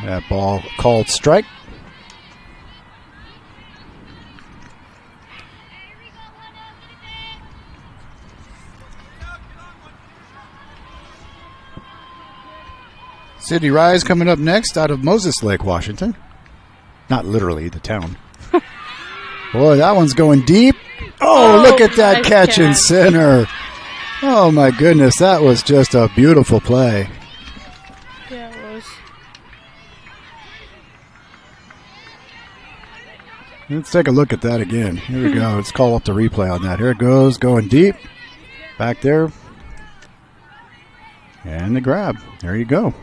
That ball called strike. City Rise coming up next out of Moses Lake, Washington. Not literally, the town. Boy, that one's going deep. Oh, look at that nice catch in catch. center. Oh, my goodness. That was just a beautiful play. Yeah, it was. Let's take a look at that again. Here we go. Let's call up the replay on that. Here it goes, going deep. Back there. And the grab. There you go.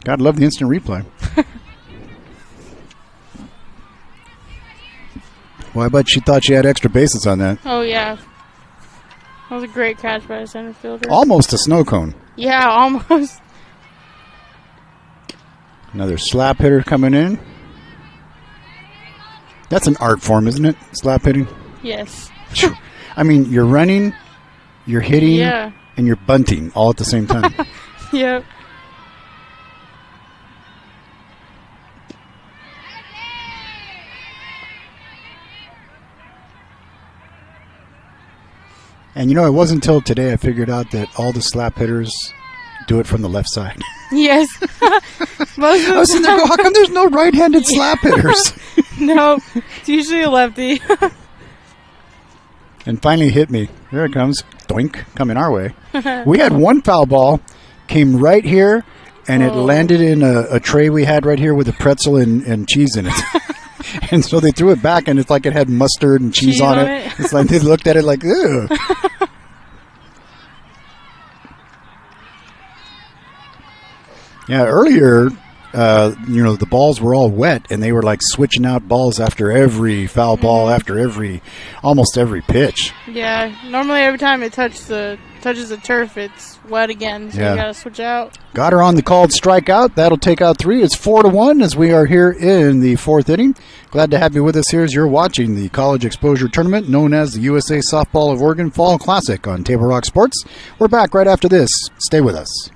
Gotta love the instant replay. Well, I bet she thought she had extra bases on that. Oh, yeah. That was a great catch by the center fielder. Almost a snow cone. Yeah, almost. Another slap hitter coming in. That's an art form, isn't it? Slap hitting. Yes. I mean, you're running, you're hitting, Yeah. and you're bunting all at the same time. Yep. And you know, it wasn't until today I figured out that all the slap hitters do it from the left side. Yes. Most of I was sitting there going, how come there's no right-handed slap hitters? No, it's usually a lefty. And finally hit me. There it comes. Doink, coming our way. We had one foul ball, came right here, and it Oh. landed in a tray we had right here with a pretzel and cheese in it. And so they threw it back, and it's like it had mustard and cheese on it. It's like they looked at it like, ew. Yeah, earlier, the balls were all wet, and they were like switching out balls after every foul ball, after almost every pitch. Yeah, normally every time it touches the turf, it's wet again, so Yeah. you gotta switch out. Got her on the called strikeout. That'll take out 3. It's 4-1 as we are here in the 4th inning. Glad to have you with us here as you're watching the College Exposure Tournament known as the USA Softball of Oregon Fall Classic on Table Rock Sports. We're back right after this. Stay with us.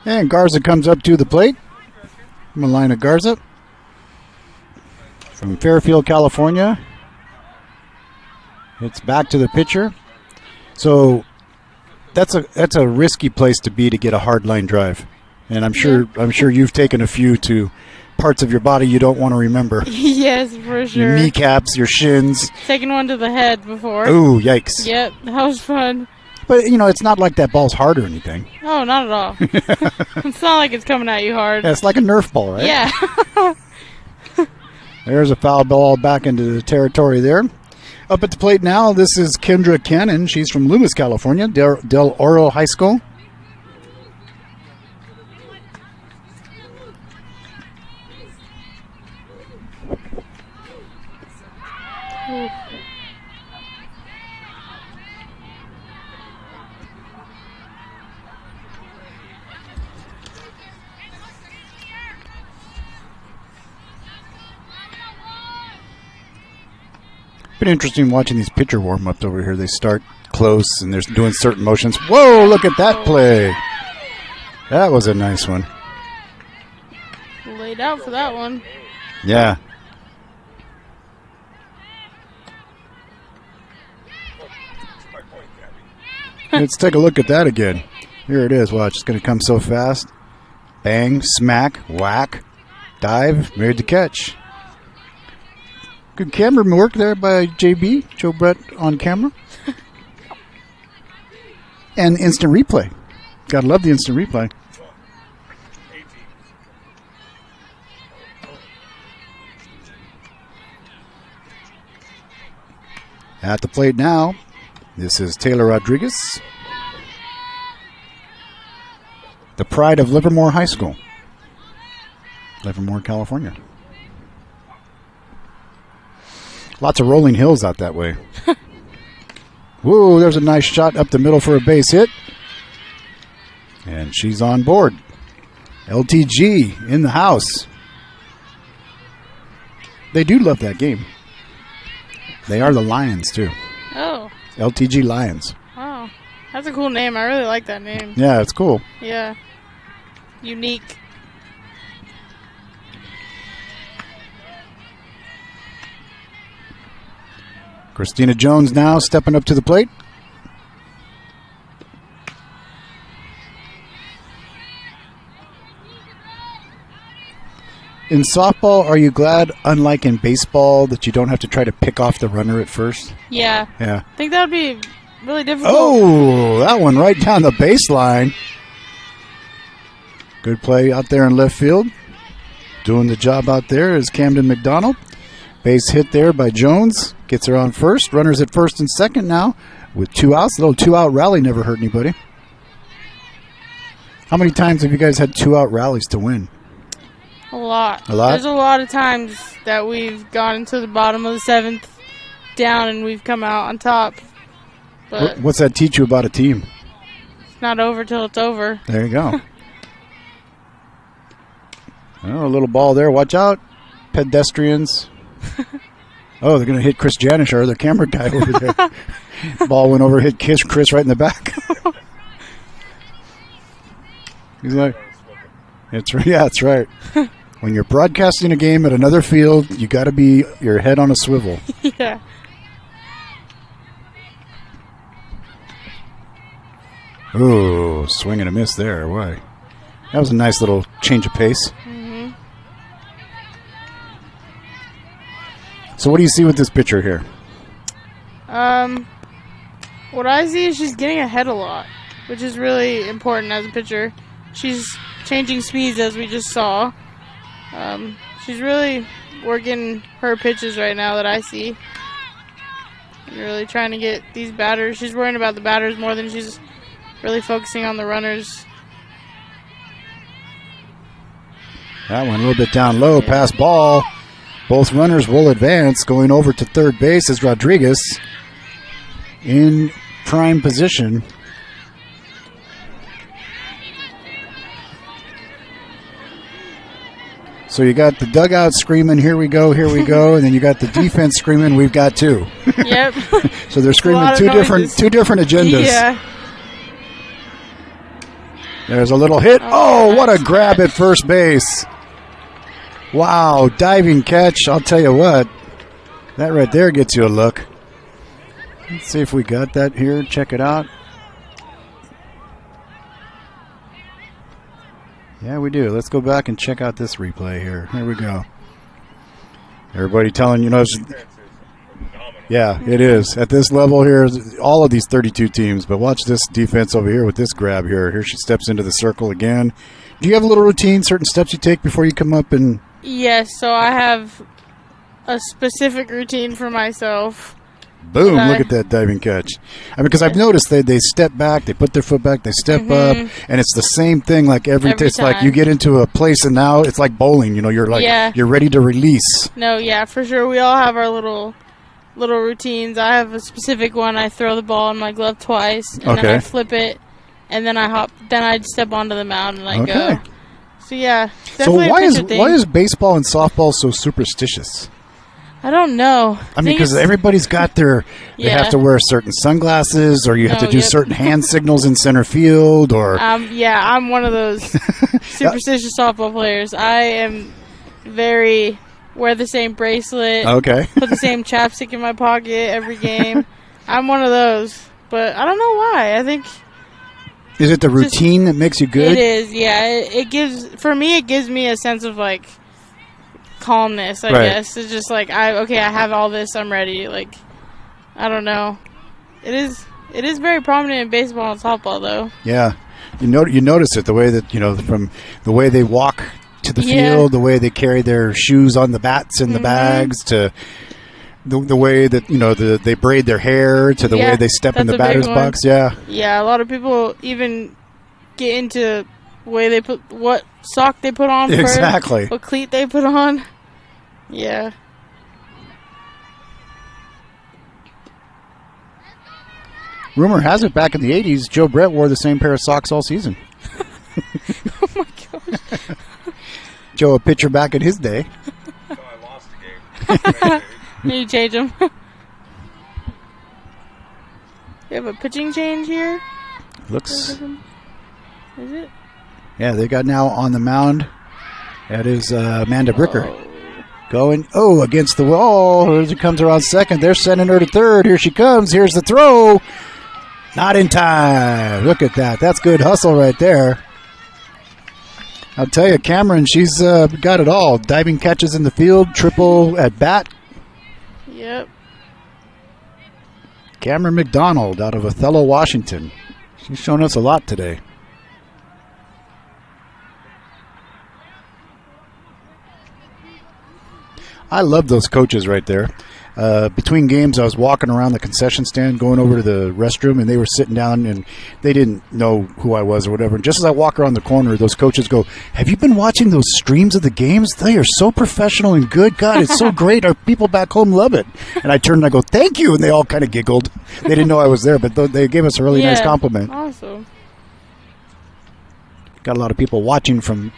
And Garza comes up to the plate. Melina Garza from Fairfield, California. It's back to the pitcher. So that's a risky place to be to get a hard line drive. And I'm sure you've taken a few to parts of your body you don't want to remember. Yes, for sure. Your kneecaps, your shins. Taken one to the head before. Ooh, yikes. Yep, that was fun. But, it's not like that ball's hard or anything. Oh, not at all. It's not like it's coming at you hard. Yeah, it's like a Nerf ball, right? Yeah. There's a foul ball back into the territory there. Up at the plate now, this is Kendra Cannon. She's from Loomis, California, Del Oro High School. Been interesting watching these pitcher warm-ups over here. They start close and they're doing certain motions. Whoa, look at that play. That was a nice one. Laid out for that one. Yeah. Let's take a look at that again. Here it is. Watch, it's going to come so fast. Bang, smack, whack, dive, made the catch. Good camera work there by JB, Joe Brett on camera. And instant replay. Gotta love the instant replay. At the plate now, this is Taylor Rodriguez, the pride of Livermore High School, Livermore, California. Lots of rolling hills out that way. Whoa, there's a nice shot up the middle for a base hit. And she's on board. LTG in the house. They do love that game. They are the Lions, too. Oh. LTG Lions. Wow. That's a cool name. I really like that name. Yeah, it's cool. Yeah. Unique. Christina Jones now stepping up to the plate. In softball, are you glad, unlike in baseball, that you don't have to try to pick off the runner at first? Yeah. Yeah. I think that would be really difficult. Oh, that one right down the baseline. Good play out there in left field. Doing the job out there is Camden McDonald. Base hit there by Jones. Gets her on first. Runners at first and second now with 2 outs. A little 2-out rally never hurt anybody. How many times have you guys had 2-out rallies to win? A lot. A lot? There's a lot of times that we've gone into the bottom of the 7th down and we've come out on top. But What's that teach you about a team? it's not over till it's over. There you go. Oh, a little ball there. Watch out. Pedestrians. Oh, they're going to hit Chris Janish, our other camera guy over there. Ball went over, hit Chris right in the back. He's like, that's right. When you're broadcasting a game at another field, you got to be your head on a swivel. Yeah. Ooh, swing and a miss there. Why? That was a nice little change of pace. Mm-hmm. So what do you see with this pitcher here? What I see is she's getting ahead a lot, which is really important as a pitcher. She's changing speeds as we just saw. She's really working her pitches right now that I see. And really trying to get these batters. She's worrying about the batters more than she's really focusing on the runners. That one a little bit down low, pass ball. Both runners will advance. Going over to third base is Rodriguez in prime position. So you got the dugout screaming, here we go, and then you got the defense screaming, we've got two. Yep. So they're screaming two different agendas. Yeah. There's a little hit. Oh, what a nice grab catch. at first base. Wow, diving catch. I'll tell you what. That right there gets you a look. Let's see if we got that here. Check it out. Yeah, we do. Let's go back and check out this replay here. Here we go. Everybody telling you know. Yeah, it is. At this level here, all of these 32 teams. But watch this defense over here with this grab here. Here she steps into the circle again. Do you have a little routine, certain steps you take before you come up and... Yes, so I have a specific routine for myself. Boom, Okay. look at that diving catch. I mean, because I've noticed they step back, they put their foot back, they step up, and it's the same thing like every Every it's like time. you get into a place and now it's like bowling, you know, you're like, Yeah. you're ready to release. No, yeah, for sure. We all have our little routines. I have a specific one. I throw the ball in my glove twice, and Okay. then I flip it, and then I hop. Then I step onto the mound and I Okay. go. So yeah, So definitely a why pitcher thing. is baseball and softball so superstitious? I don't know. I mean, think because it's- everybody's got their, they Yeah. have to wear certain sunglasses, or you have No, to do yep. certain hand signals in center field, or yeah, I'm one of those superstitious softball players. I am very wear the same bracelet, okay. put the same chapstick in my pocket every game. I'm one of those, but I don't know why. I think Is it the routine that makes you good? it is. Yeah, it gives for me. It gives me a sense of like calmness. I Right. guess it's just like I have all this. I'm ready. Like I don't know. It is very prominent in baseball and softball though. Yeah, you notice it the way that from the way they walk to the Yeah. field, the way they carry their shoes on the bats and the bags, to the way that they braid their hair, to the way Yeah, they step in that's the a big batter's one. box. Yeah, Yeah, a lot of people even get into the way they put what sock they put on first, exactly. what cleat they put on. Yeah. Rumor has it back in the '80s, Joe Brett wore the same pair of socks all season. Oh my gosh. Joe, a pitcher back in his day. So I lost the game. Need to change them. You have a pitching change here? Looks, Is it? yeah, they got now on the mound. That is Amanda Bricker. Going, against the wall. Here she comes around second. They're sending her to third. Here she comes. Here's the throw. Not in time. Look at that. That's good hustle right there. I'll tell you, Cameron, she's got it all. Diving catches in the field, triple at bat. Yep. Cameron McDonald out of Othello, Washington. She's shown us a lot today. I love those coaches right there. Between games, I was walking around the concession stand, going over to the restroom, and they were sitting down, and they didn't know who I was or whatever. And just as I walk around the corner, those coaches go, "Have you been watching those streams of the games? They are so professional and good. God, it's so great. Our people back home love it." And I turned and I go, "Thank you," and they all kind of giggled. They didn't know I was there, but they gave us a really nice Yeah. compliment. Awesome. Got a lot of people watching from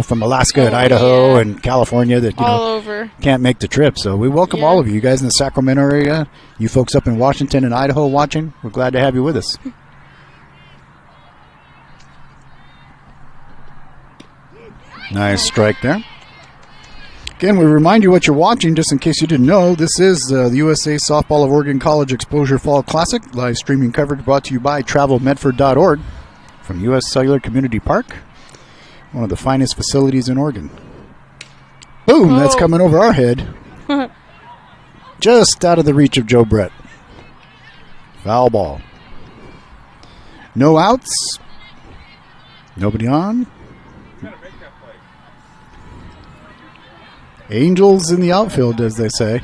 from Alaska and Oh, Idaho yeah. and California that All over. can't make the trip. So we welcome Yeah. all of you. You guys in the Sacramento area, you folks up in Washington and Idaho watching, we're glad to have you with us. Nice strike there. Again, we remind you what you're watching, just in case you didn't know. This is the USA Softball of Oregon College Exposure Fall Classic. Live streaming coverage brought to you by TravelMedford.org from U.S. Cellular Community Park, one of the finest facilities in Oregon. Boom, that's Oh. coming over our head. Just out of the reach of Joe Brett. Foul ball. No outs. Nobody on. Gotta make that play. Angels in the outfield, as they say.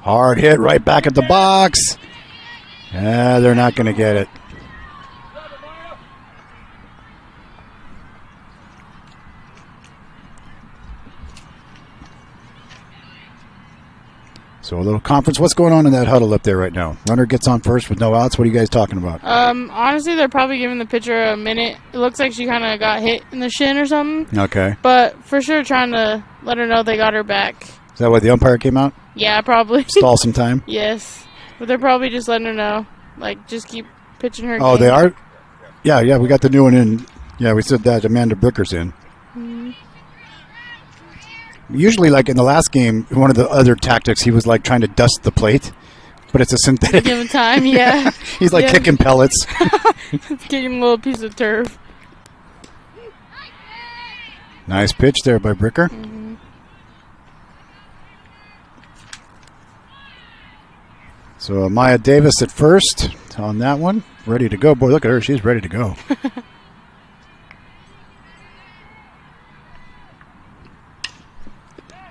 Hard hit right back at the box. They're not going to get it. So a little conference. What's going on in that huddle up there right now? Runner gets on first with no outs. What are you guys talking about? Honestly, they're probably giving the pitcher a minute. It looks like she kind of got hit in the shin or something. Okay. But for sure, trying to let her know they got her back. Is that why the umpire came out? Yeah, probably. Stall some time? Yes. But they're probably just letting her know. Like, just keep pitching her. Oh, game. they are? Yeah, we got the new one in. Yeah, we said that. Amanda Bricker's in. Mhm. Usually, like in the last game, one of the other tactics, he was like trying to dust the plate. But it's a synthetic. Give him time, yeah. He's like Yeah. kicking pellets. Get him a little piece of turf. Nice pitch there by Bricker. Mhm. So Maya Davis at first on that one. Ready to go. Boy, look at her. She's ready to go.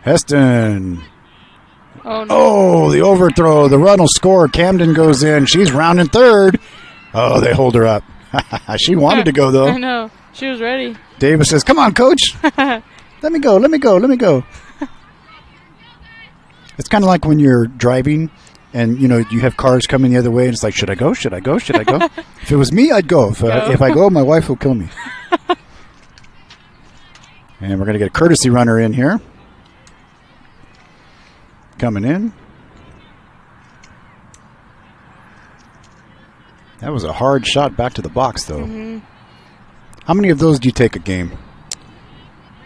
Heston. Oh, no. Oh, the overthrow. The run will score. Camden goes in. She's rounding third. Oh, they hold her up. She wanted to go, I though. know. She was ready. Davis says, come on, coach. Let me go. Let me go. Let me go. It's kind of like when you're driving and, you know, you have cars coming the other way and it's like, should I go? Should I go? Should I go? If it was me, I'd go. If I go, my wife will kill me. And we're going to get a courtesy runner in here. Coming in. That was a hard shot back to the box, though. Mm-hmm. How many of those do you take a game?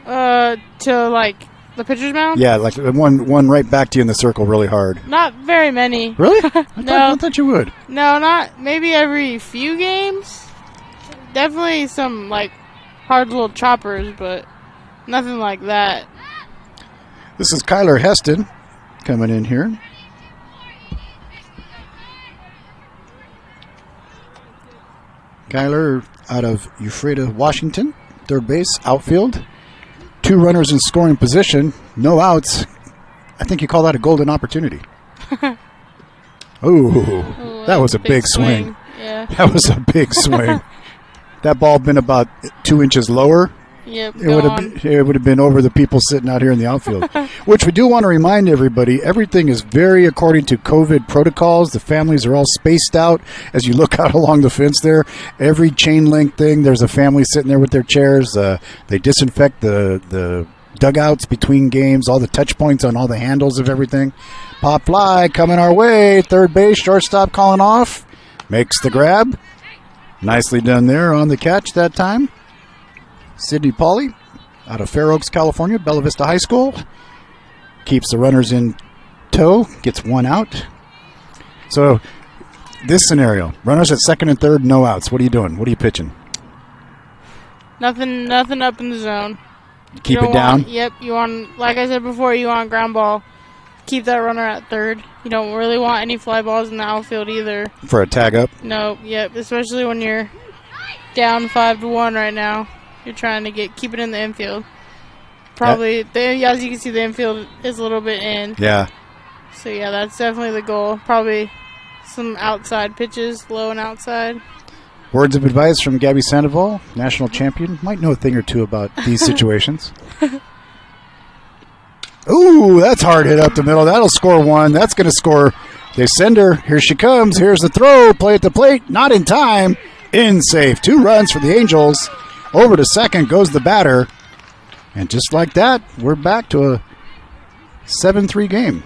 To, like, the pitcher's mound? Yeah, like one right back to you in the circle really hard. Not very many. Really? No. I thought you would. No, not maybe every few games. Definitely some, like, hard little choppers, but nothing like that. This is Kyler Heston coming in here. Kyler out of Ephrata, Washington. Third base, outfield. 2 runners in scoring position. No outs. I think you call that a golden opportunity. Ooh, that was a big swing. Yeah. That was a big swing. That ball been about 2 inches lower. Yep. It would have been over the people sitting out here in the outfield. Which we do want to remind everybody, everything is very according to COVID protocols. The families are all spaced out as you look out along the fence there. Every chain link thing, there's a family sitting there with their chairs. They disinfect the dugouts between games, all the touch points on all the handles of everything. Pop fly coming our way. Third base, shortstop calling off. Makes the grab. Nicely done there on the catch that time. Sidney Pauly out of Fair Oaks, California, Bella Vista High School. Keeps the runners in tow, gets 1 out. So this scenario, runners at second and third, no outs. What are you doing? What are you pitching? Nothing up in the zone. Keep it down? You want, like I said before, you want ground ball. Keep that runner at third. You don't really want any fly balls in the outfield either. For a tag up? No, especially when you're down 5-1 right now. You're trying to keep it in the infield. Probably, as you can see, the infield is a little bit in. Yeah. So, yeah, that's definitely the goal. Probably some outside pitches, low and outside. Words of advice from Gabby Sandoval, national champion. Might know a thing or two about these situations. Ooh, that's hard hit up the middle. That'll score 1. That's going to score. They send her. Here she comes. Here's the throw. Play at the plate. Not in time. In safe. 2 runs for the Angels. Over to second goes the batter. And just like that, we're back to a 7-3 game.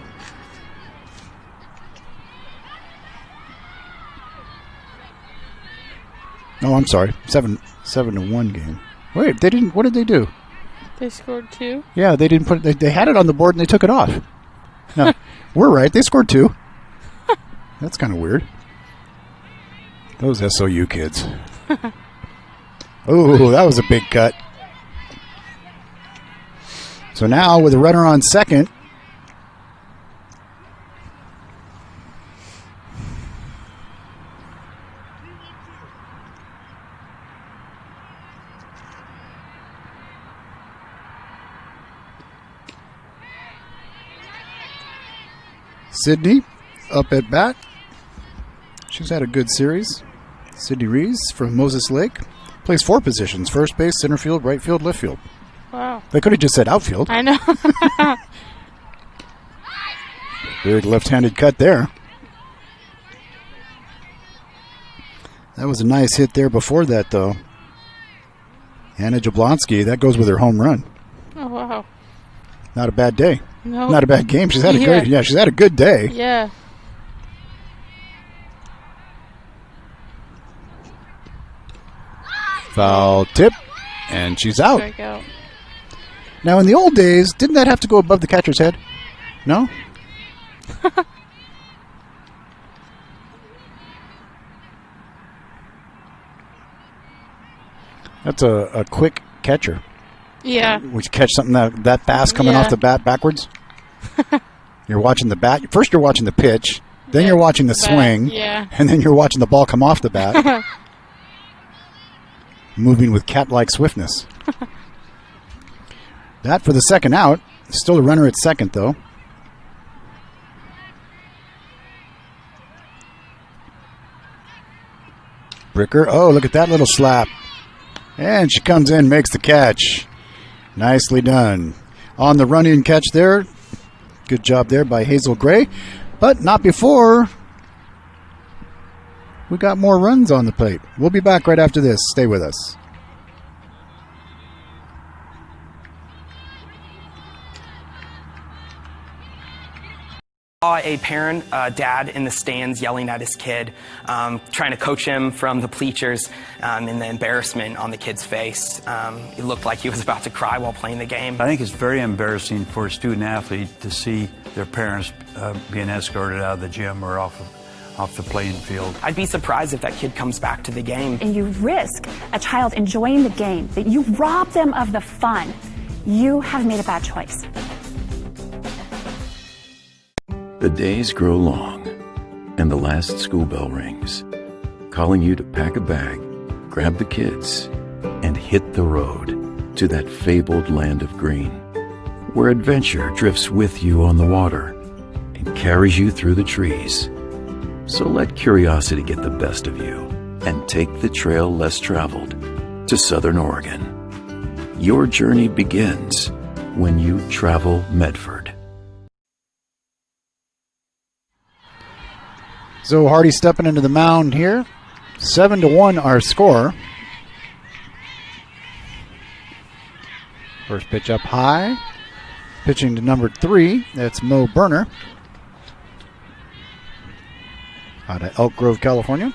Oh, I'm sorry. 7-1 game. Wait, they didn't. What did they do? They scored 2. Yeah, they didn't put. They had it on the board and they took it off. No, we're right. They scored 2. That's kind of weird. Those SOU kids. Oh, that was a big cut. So now with a runner on second. Sydney up at bat. She's had a good series. Sydney Rees from Moses Lake. Plays 4 positions: first base, center field, right field, left field. Wow. They could have just said outfield. I know. Big left-handed cut there. That was a nice hit there before that, though. Anna Jablonski, that goes with her home run. Oh, wow. Not a bad day. No. Not a bad game. She's had a good. Yeah, she's had a good day. Yeah. Foul tip, and she's out. Strikeout. Now, in the old days, didn't that have to go above the catcher's head? No? That's a quick catcher. Yeah. Would you catch something that fast coming Yeah. off the bat backwards? You're watching the bat. First, you're watching the pitch. Then you're watching the swing. Yeah. And then you're watching the ball come off the bat. Moving with cat-like swiftness. That for the second out. Still a runner at second, though. Bricker. Oh, look at that little slap. And she comes in, makes the catch. Nicely done. On the run-in catch there. Good job there by Hazel Gray. But not before we got more runs on the plate. We'll be back right after this. Stay with us. Saw a parent, dad in the stands yelling at his kid, trying to coach him from the bleachers, and the embarrassment on the kid's face. It looked like he was about to cry while playing the game. I think it's very embarrassing for a student athlete to see their parents being escorted out of the gym or off the playing field. I'd be surprised if that kid comes back to the game. And you risk a child enjoying the game, that you rob them of the fun. You have made a bad choice. The days grow long, and the last school bell rings, calling you to pack a bag, grab the kids, and hit the road to that fabled land of green, where adventure drifts with you on the water and carries you through the trees. So let curiosity get the best of you and take the trail less traveled to Southern Oregon. Your journey begins when you travel Medford. So Hardy stepping into the mound here. 7-1 our score. First pitch up high. Pitching to number 3. That's Mo Berner. Out of Elk Grove, California.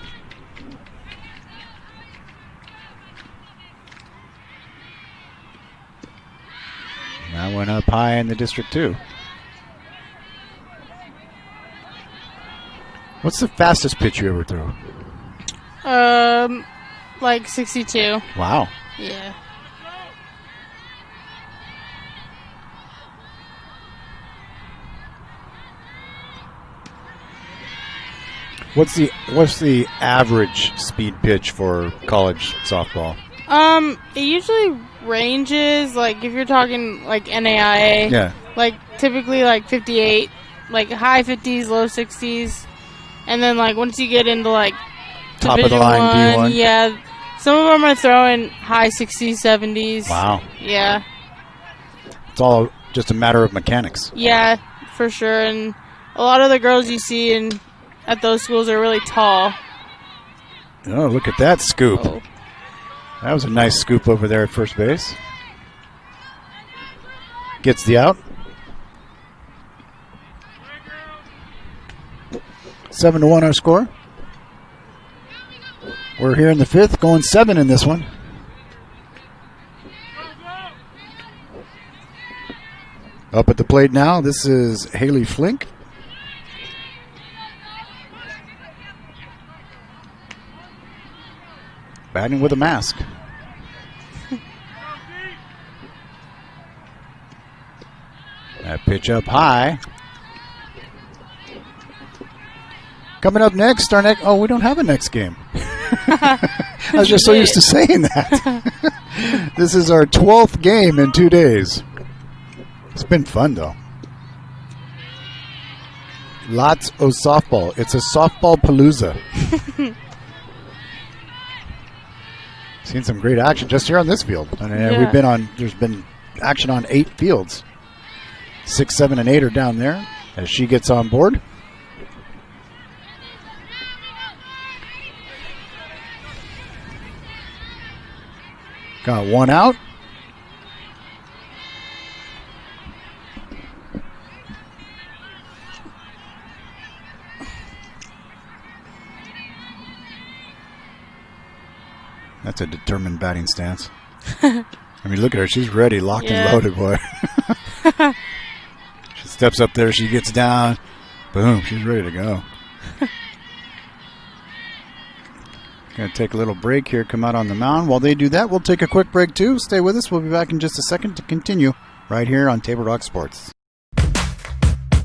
That went up high in the district too. What's the fastest pitch you ever threw? Like 62. Wow. Yeah. What's the average speed pitch for college softball? It usually ranges, like, if you're talking, like, NAIA. Yeah. Like, typically, like, 58. Like, high 50s, low 60s. And then, like, once you get into, like, Top of the Division line, I, D1. yeah, some of them are throwing high 60s, 70s. Wow. Yeah. It's all just a matter of mechanics. Yeah, for sure. And a lot of the girls you see at those schools are really tall. Oh, look at that scoop. Oh. That was a nice scoop over there at first base. Gets the out. 7-1 our score. We're here in the 5th, going 7 in this one. Up at the plate now, this is Haley Flink. Batting with a mask. That pitch up high. Coming up next, we don't have a next game. I was just so used to saying that. This is our 12th game in 2 days. It's been fun, though. Lots of softball. It's a softball palooza. Seen some great action just here on this field. I mean, Yeah. there's been action on 8 fields. 6, 7, and 8 are down there as she gets on board. Got one out. That's a determined batting stance. I mean, look at her. She's ready, locked and loaded, boy. She steps up there. She gets down. Boom. She's ready to go. Going to take a little break here, come out on the mound. While they do that, we'll take a quick break, too. Stay with us. We'll be back in just a second to continue right here on Table Rock Sports.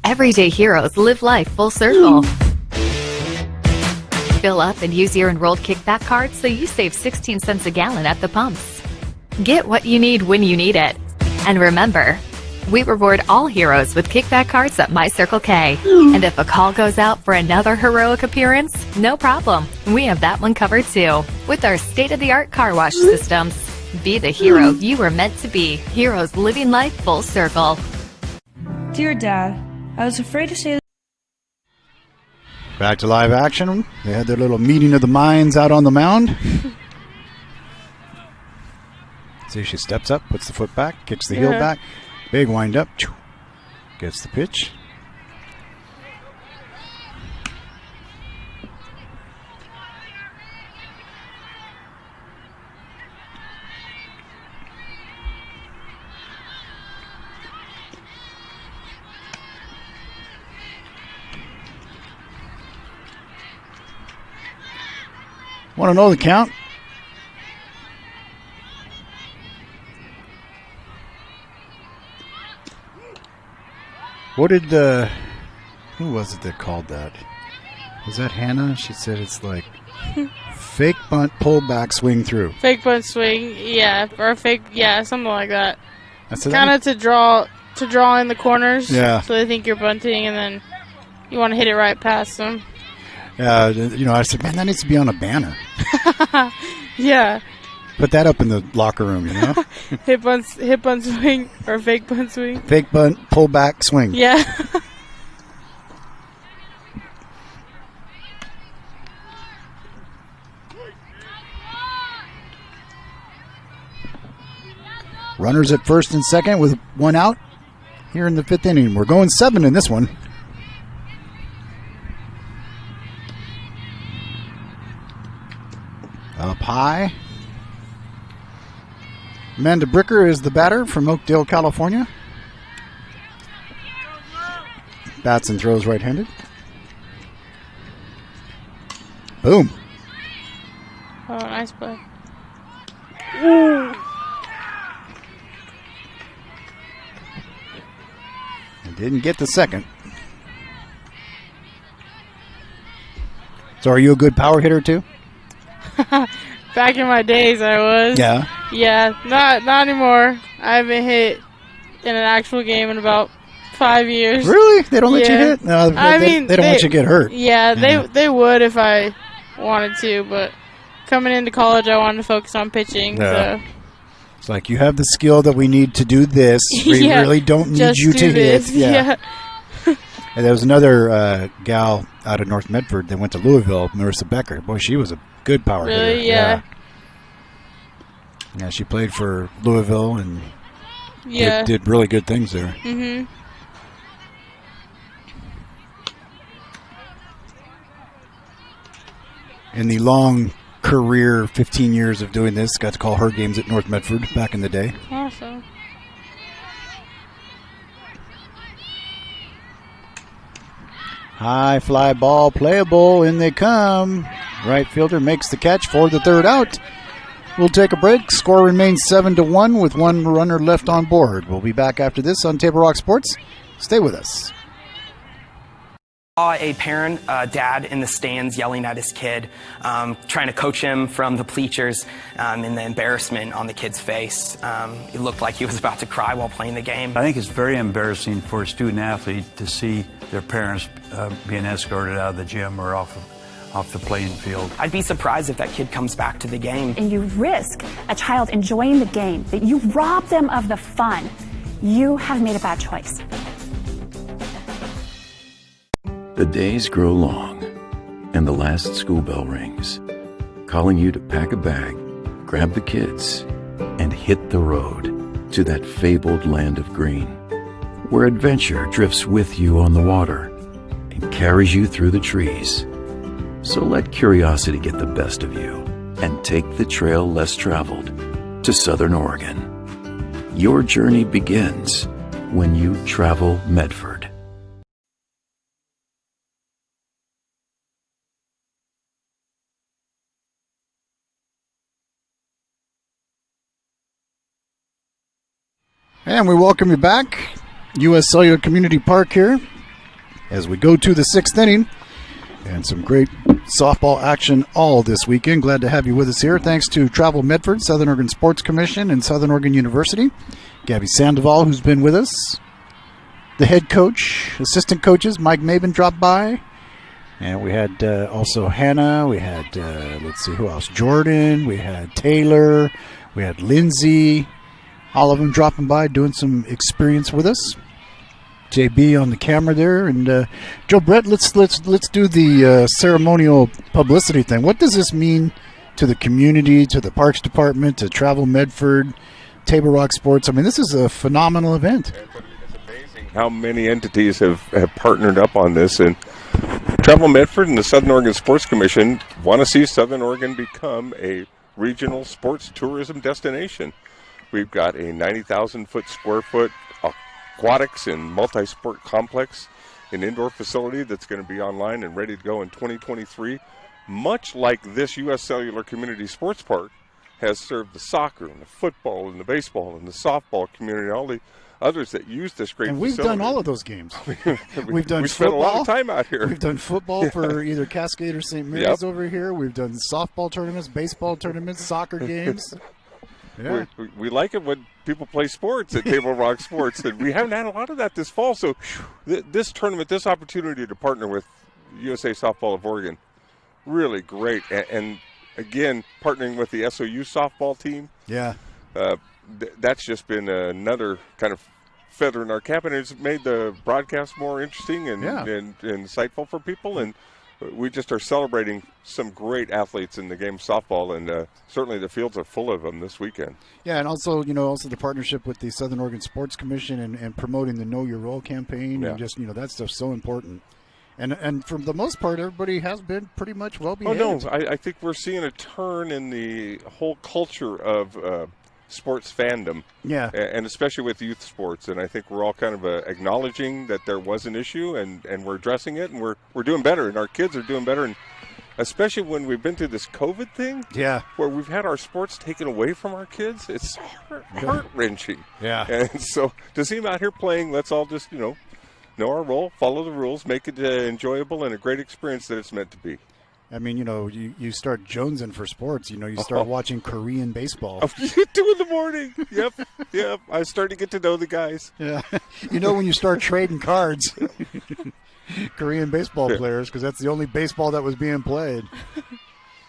Everyday heroes live life full circle. Fill up and use your enrolled kickback card so you save 16 cents a gallon at the pumps. Get what you need when you need it. And remember, we reward all heroes with kickback cards at My Circle K. And if a call goes out for another heroic appearance, no problem. We have that one covered too. With our state-of-the-art car wash systems. Be the hero you were meant to be. Heroes living life full circle. Dear Dad, I was afraid to say. Back to live action. They had their little meeting of the minds out on the mound. See, she steps up, puts the foot back, kicks the heel back. Big wind up. Gets the pitch. Want to know the count? What did who was it that called that? Was that Hannah? She said it's like fake bunt, pull back, swing through. Fake bunt swing, yeah, or fake, yeah, something like that. That's kind of to draw in the corners. Yeah. So they think you're bunting, and then you want to hit it right past them. Yeah, you know, I said, man, that needs to be on a banner. Yeah. Put that up in the locker room, you know? hit bunt swing or fake bunt swing. Fake bunt, pull back, swing. Yeah. Runners at first and second with one out here in the fifth inning. We're going 7 in this one. Up high. Amanda Bricker is the batter from Oakdale, California. Bats and throws right-handed. Boom. Oh, nice play. Ooh. Didn't get the second. So are you a good power hitter too? Back in my days, I was. Yeah. Yeah, not anymore. I haven't hit in an actual game in about 5 years. Really? They don't let you hit? No, they don't want you to get hurt. Yeah, they would if I wanted to, but coming into college, I wanted to focus on pitching. Yeah. So. It's like, you have the skill that we need to do this. We really don't need you to hit. Yeah. And there was another gal out of North Medford that went to Louisville, Marissa Becker. Boy, she was a good power hitter. Really? Yeah. Yeah, she played for Louisville and yeah. did really good things there. Mm-hmm. In the long career, 15 years of doing this, got to call her games at North Medford back in the day. Awesome. High fly ball, playable, in they come. Right fielder makes the catch for the third out. We'll take a break. Score remains 7-1 with one runner left on board. We'll be back after this on Table Rock Sports. Stay with us. A parent, dad in the stands yelling at his kid, trying to coach him from the bleachers, and the embarrassment on the kid's face. It looked like he was about to cry while playing the game. I think it's very embarrassing for a student athlete to see their parents being escorted out of the gym or off the playing field. I'd be surprised if that kid comes back to the game. And you risk a child enjoying the game, that you rob them of the fun. You have made a bad choice. The days grow long, and the last school bell rings, calling you to pack a bag, grab the kids, and hit the road to that fabled land of green, where adventure drifts with you on the water and carries you through the trees. So let curiosity get the best of you and take the trail less traveled to Southern Oregon. Your journey begins when you travel Medford. And we welcome you back, U.S. Cellular Community Park here, as we go to the 6th inning. And some great softball action all this weekend. Glad to have you with us here. Thanks to Travel Medford, Southern Oregon Sports Commission, and Southern Oregon University. Gabby Sandoval, who's been with us. The head coach, assistant coaches, Mike Maben dropped by. And we had also Hannah. We had, let's see, who else? Jordan. We had Taylor. We had Lindsay. All of them dropping by, doing some experience with us. JB on the camera there, and Joe Brett. Let's do the ceremonial publicity thing. What does this mean to the community, to the Parks Department, to Travel Medford, Table Rock Sports? I mean, this is a phenomenal event. It's amazing how many entities have partnered up on this, and Travel Medford and the Southern Oregon Sports Commission want to see Southern Oregon become a regional sports tourism destination. We've got a 90,000 square foot aquatics and multi-sport complex, an indoor facility that's going to be online and ready to go in 2023. Much like this U.S. Cellular Community Sports Park has served the soccer and the football and the baseball and the softball community and all the others that use this great and we've facility. Done all of those games. We've done we football. spent a lot of time out here. We've done football for either Cascade or St. Mary's over here. We've done softball tournaments, baseball tournaments, soccer games. Yeah. We like it when people play sports at Table Rock Sports, and we haven't had a lot of that this fall. So this tournament, this opportunity to partner with USA Softball of Oregon, really great. And again, partnering with the SOU softball team, that's just been another kind of feather in our cap, and it's made the broadcast more interesting and insightful for people. And we just are celebrating some great athletes in the game of softball, and certainly the fields are full of them this weekend. Yeah, and also, also the partnership with the Southern Oregon Sports Commission and promoting the Know Your Role campaign, and just, that stuff's so important. And for the most part, everybody has been pretty much well behaved. Oh, no, I think we're seeing a turn in the whole culture of sports fandom, and especially with youth sports. And I think we're all kind of acknowledging that there was an issue, and we're addressing it, and we're doing better, and our kids are doing better. And especially when we've been through this COVID thing, where we've had our sports taken away from our kids, it's heart-wrenching. Yeah. And so to see them out here playing, let's all just, know our role, follow the rules, make it enjoyable and a great experience that it's meant to be. I mean, you start jonesing for sports. You start watching Korean baseball. 2 in the morning. Yep. I start to get to know the guys. Yeah. When you start trading cards, Korean baseball players, because that's the only baseball that was being played.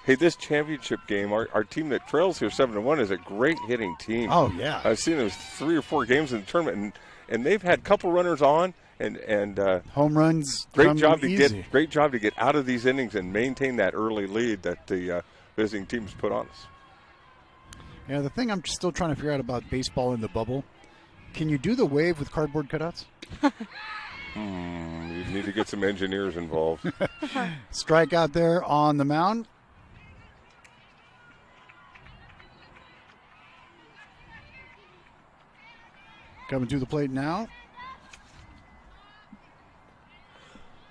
Hey, this championship game, our team that trails here 7-1 is a great hitting team. Oh, yeah. I've seen those 3 or 4 games in the tournament, and they've had a couple runners on. And home runs. Great job to get out of these innings and maintain that early lead that the visiting teams put on us. Yeah, the thing I'm still trying to figure out about baseball in the bubble, can you do the wave with cardboard cutouts? You need to get some engineers involved. Strike out there on the mound. Coming to the plate now.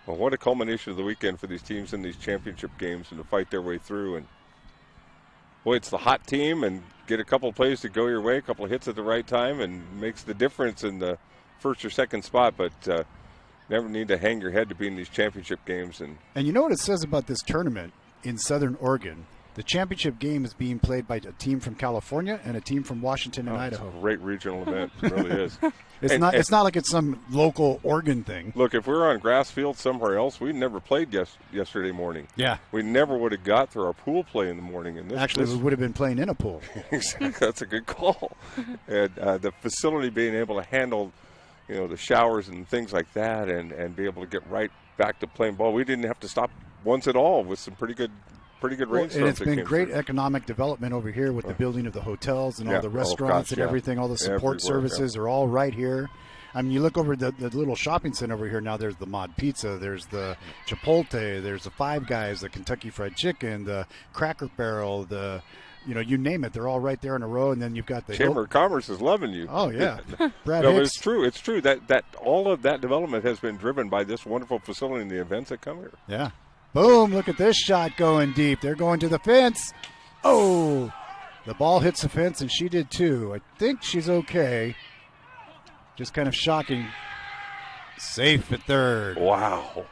Well, what a culmination of the weekend for these teams in these championship games and to fight their way through. And, boy, it's the hot team and get a couple of plays to go your way, a couple of hits at the right time, and makes the difference in the first or second spot. But never need to hang your head to be in these championship games. And you know what it says about this tournament in Southern Oregon? The championship game is being played by a team from California and a team from Washington and Idaho. It's a great regional event. It really is. It's not like it's some local Oregon thing. Look, if we were on grass field somewhere else, we never played yesterday morning. Yeah. We never would have got through our pool play in the morning. And we would have been playing in a pool. Exactly. That's a good call. And the facility being able to handle, the showers and things like that and be able to get right back to playing ball. We didn't have to stop once at all with some pretty good rainstorms. And it's been great economic development over here with the building of the hotels and all the restaurants and everything. All the support services are all right here. I mean, you look over the little shopping center over here now, there's the Mod Pizza, there's the Chipotle, there's the Five Guys, the Kentucky Fried Chicken, the Cracker Barrel, you name it, they're all right there in a row, and then you've got the Chamber of Commerce is loving you. Oh, yeah. Brad No, Hicks. it's true that all of that development has been driven by this wonderful facility and the events that come here. Yeah. Boom, look at this shot going deep. They're going to the fence. Oh, the ball hits the fence, and she did too. I think she's okay. Just kind of shocking. Safe at third. Wow.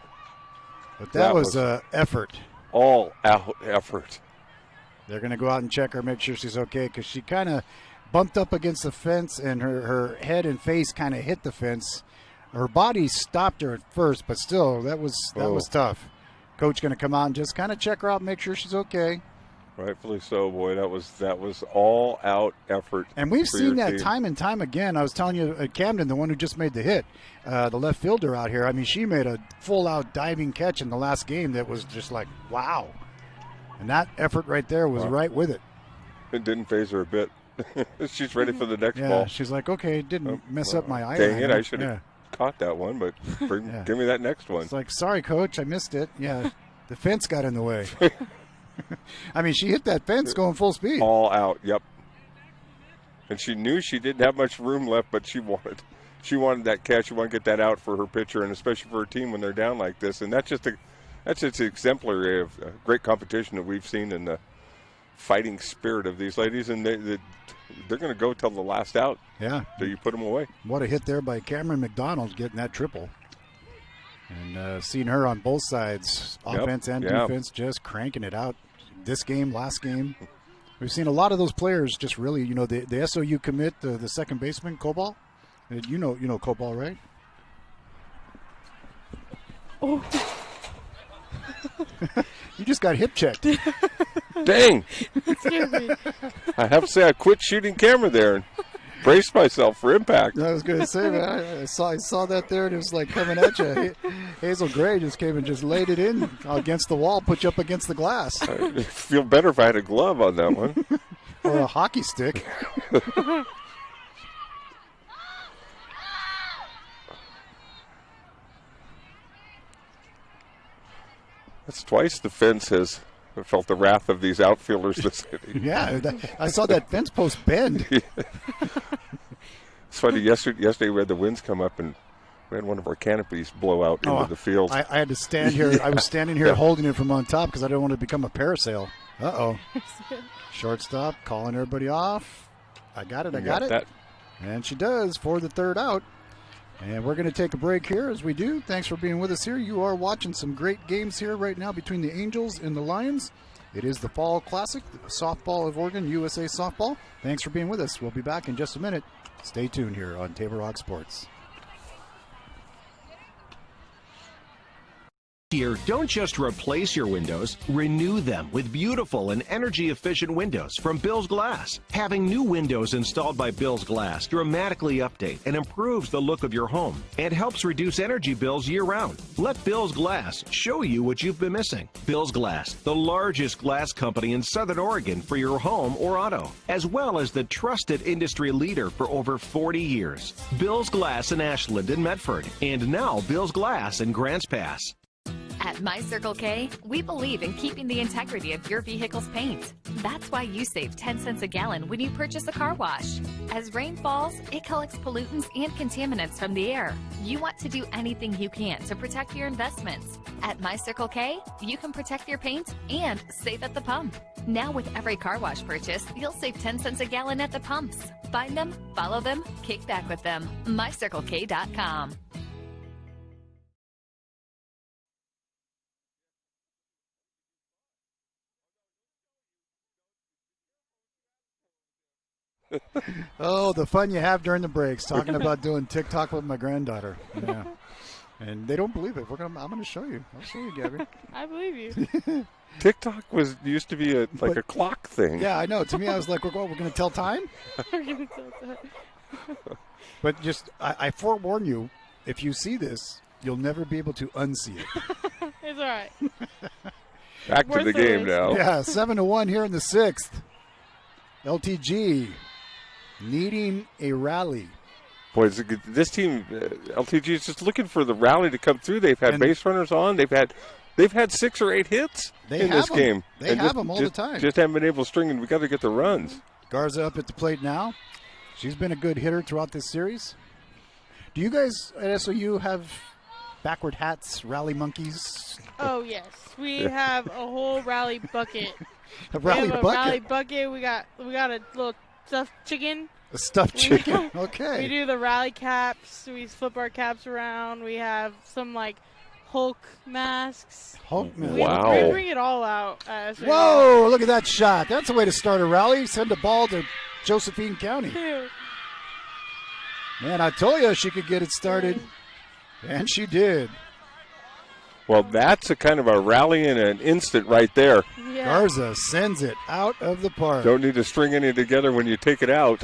But that was effort. All out effort. They're going to go out and check her, make sure she's okay, because she kind of bumped up against the fence, and her head and face kind of hit the fence. Her body stopped her at first, but still, that was tough. Coach going to come out and just kind of check her out, make sure she's okay. Rightfully so, boy. That was all out effort. And we've for seen your that team. time and time again. I was telling you, Camden, the one who just made the hit, the left fielder out here. I mean, she made a full-out diving catch in the last game that was just like, wow. And that effort right there was right with it. It didn't faze her a bit. She's ready for the next Yeah, ball. she's like, okay, it didn't mess up my eye. Dang it, I should have caught that one, but give me that next one. It's like, sorry, Coach, I missed it. Yeah, the fence got in the way. I mean, she hit that fence going full speed. All out, yep. And she knew she didn't have much room left, but she wanted that catch. She wanted to get that out for her pitcher, and especially for her team when they're down like this. And that's just exemplary of great competition that we've seen in the fighting spirit of these ladies, and they're going to go till the last out. Yeah. Till you put them away. What a hit there by Cameron McDonald getting that triple. And seeing her on both sides, offense and defense, just cranking it out. This game, last game. We've seen a lot of those players just really, the SOU commit, the second baseman, Cobal. You know Cobal, right? Oh. You just got hip checked. Dang. Excuse me. I have to say I quit shooting camera there and braced myself for impact. I was going to say, man, I saw that there, and it was like coming at you. Hazel Gray just came and just laid it in against the wall, put you up against the glass. I'd feel better if I had a glove on that one. Or a hockey stick. That's twice the fence has felt the wrath of these outfielders this inning. Yeah, I saw that fence post bend. It's funny, yesterday we had the winds come up and we had one of our canopies blow out into the field. I had to stand here. I was standing here holding it from on top because I didn't want to become a parasail. Uh-oh. Shortstop calling everybody off. I got it. That. And she does for the third out. And we're going to take a break here as we do. Thanks for being with us here. You are watching some great games here right now between the Angels and the Lions. It is the Fall Classic, the Softball of Oregon, USA Softball. Thanks for being with us. We'll be back in just a minute. Stay tuned here on Table Rock Sports. Here, don't just replace your windows, renew them with beautiful and energy-efficient windows from Bill's Glass. Having new windows installed by Bill's Glass dramatically update and improves the look of your home and helps reduce energy bills year-round. Let Bill's Glass show you what you've been missing. Bill's Glass, the largest glass company in Southern Oregon for your home or auto, as well as the trusted industry leader for over 40 years. Bill's Glass in Ashland and Medford, and now Bill's Glass in Grants Pass. At My Circle K, we believe in keeping the integrity of your vehicle's paint. That's why you save 10 cents a gallon when you purchase a car wash. As rain falls, it collects pollutants and contaminants from the air. You want to do anything you can to protect your investments. At My Circle K, you can protect your paint and save at the pump. Now with every car wash purchase, you'll save 10 cents a gallon at the pumps. Find them, follow them, kick back with them. MyCircleK.com. Oh, the fun you have during the breaks, talking about doing TikTok with my granddaughter. Yeah. And they don't believe it. I'm going to show you. I'll show you, Gabby. I believe you. TikTok used to be a clock thing. Yeah, I know. To me, I was like, we're going to tell time? We're going to tell time. But just, I forewarn you, if you see this, you'll never be able to unsee it. It's all right. Back to the game now. Yeah, 7-1 here in the sixth. LTG needing a rally. Boy, this team, LTG, is just looking for the rally to come through. They've had base runners on. They've had 6 or 8 hits in this game. They have them all the time. Just haven't been able to string, and we got to get the runs. Garza up at the plate now. She's been a good hitter throughout this series. Do you guys at SOU have backward hats, rally monkeys? Oh, yes. We have a whole rally bucket. A rally bucket? Rally bucket. We got a little stuffed chicken. A stuffed chicken. Okay. We do the rally caps. We flip our caps around. We have some, like, Hulk masks. Hulk masks. Wow. We bring it all out. Whoa, look at that shot. That's a way to start a rally. Send a ball to Josephine County. Man, I told you she could get it started. And she did. Well, that's a kind of a rally in an instant right there. Yeah. Garza sends it out of the park. Don't need to string any together when you take it out.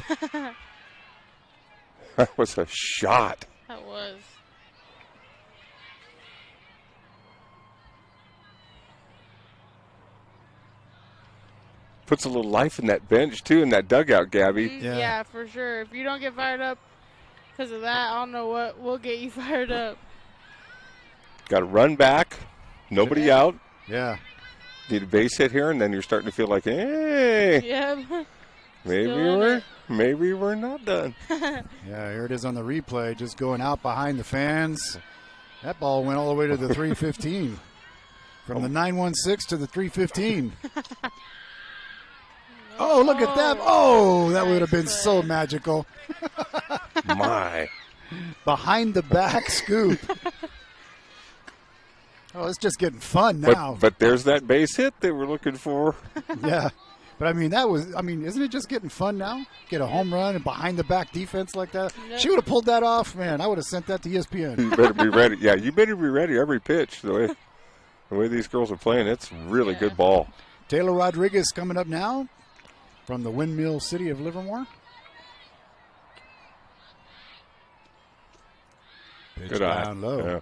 That was a shot. That was. Puts a little life in that bench, too, in that dugout, Gabby. Yeah, for sure. If you don't get fired up because of that, I don't know what will get you fired up. Got to run back. Nobody out. Yeah. Need a base hit here, and then you're starting to feel like, hey. Yeah. Maybe we're not done. Yeah, here it is on the replay, just going out behind the fans. That ball went all the way to the 315. From the 916 to the 315. Oh, look at that. Oh, that would have been so magical. My. Behind the back scoop. Oh, it's just getting fun now. But there's that base hit they were looking for. Yeah. But, isn't it just getting fun now? Get a home run and behind the back defense like that. Yep. She would have pulled that off, man. I would have sent that to ESPN. You better be ready. Yeah, you better be ready every pitch. The way these girls are playing, it's really good ball. Taylor Rodriguez coming up now from the Windmill City of Livermore. Pitch Good down eye. low. Yeah.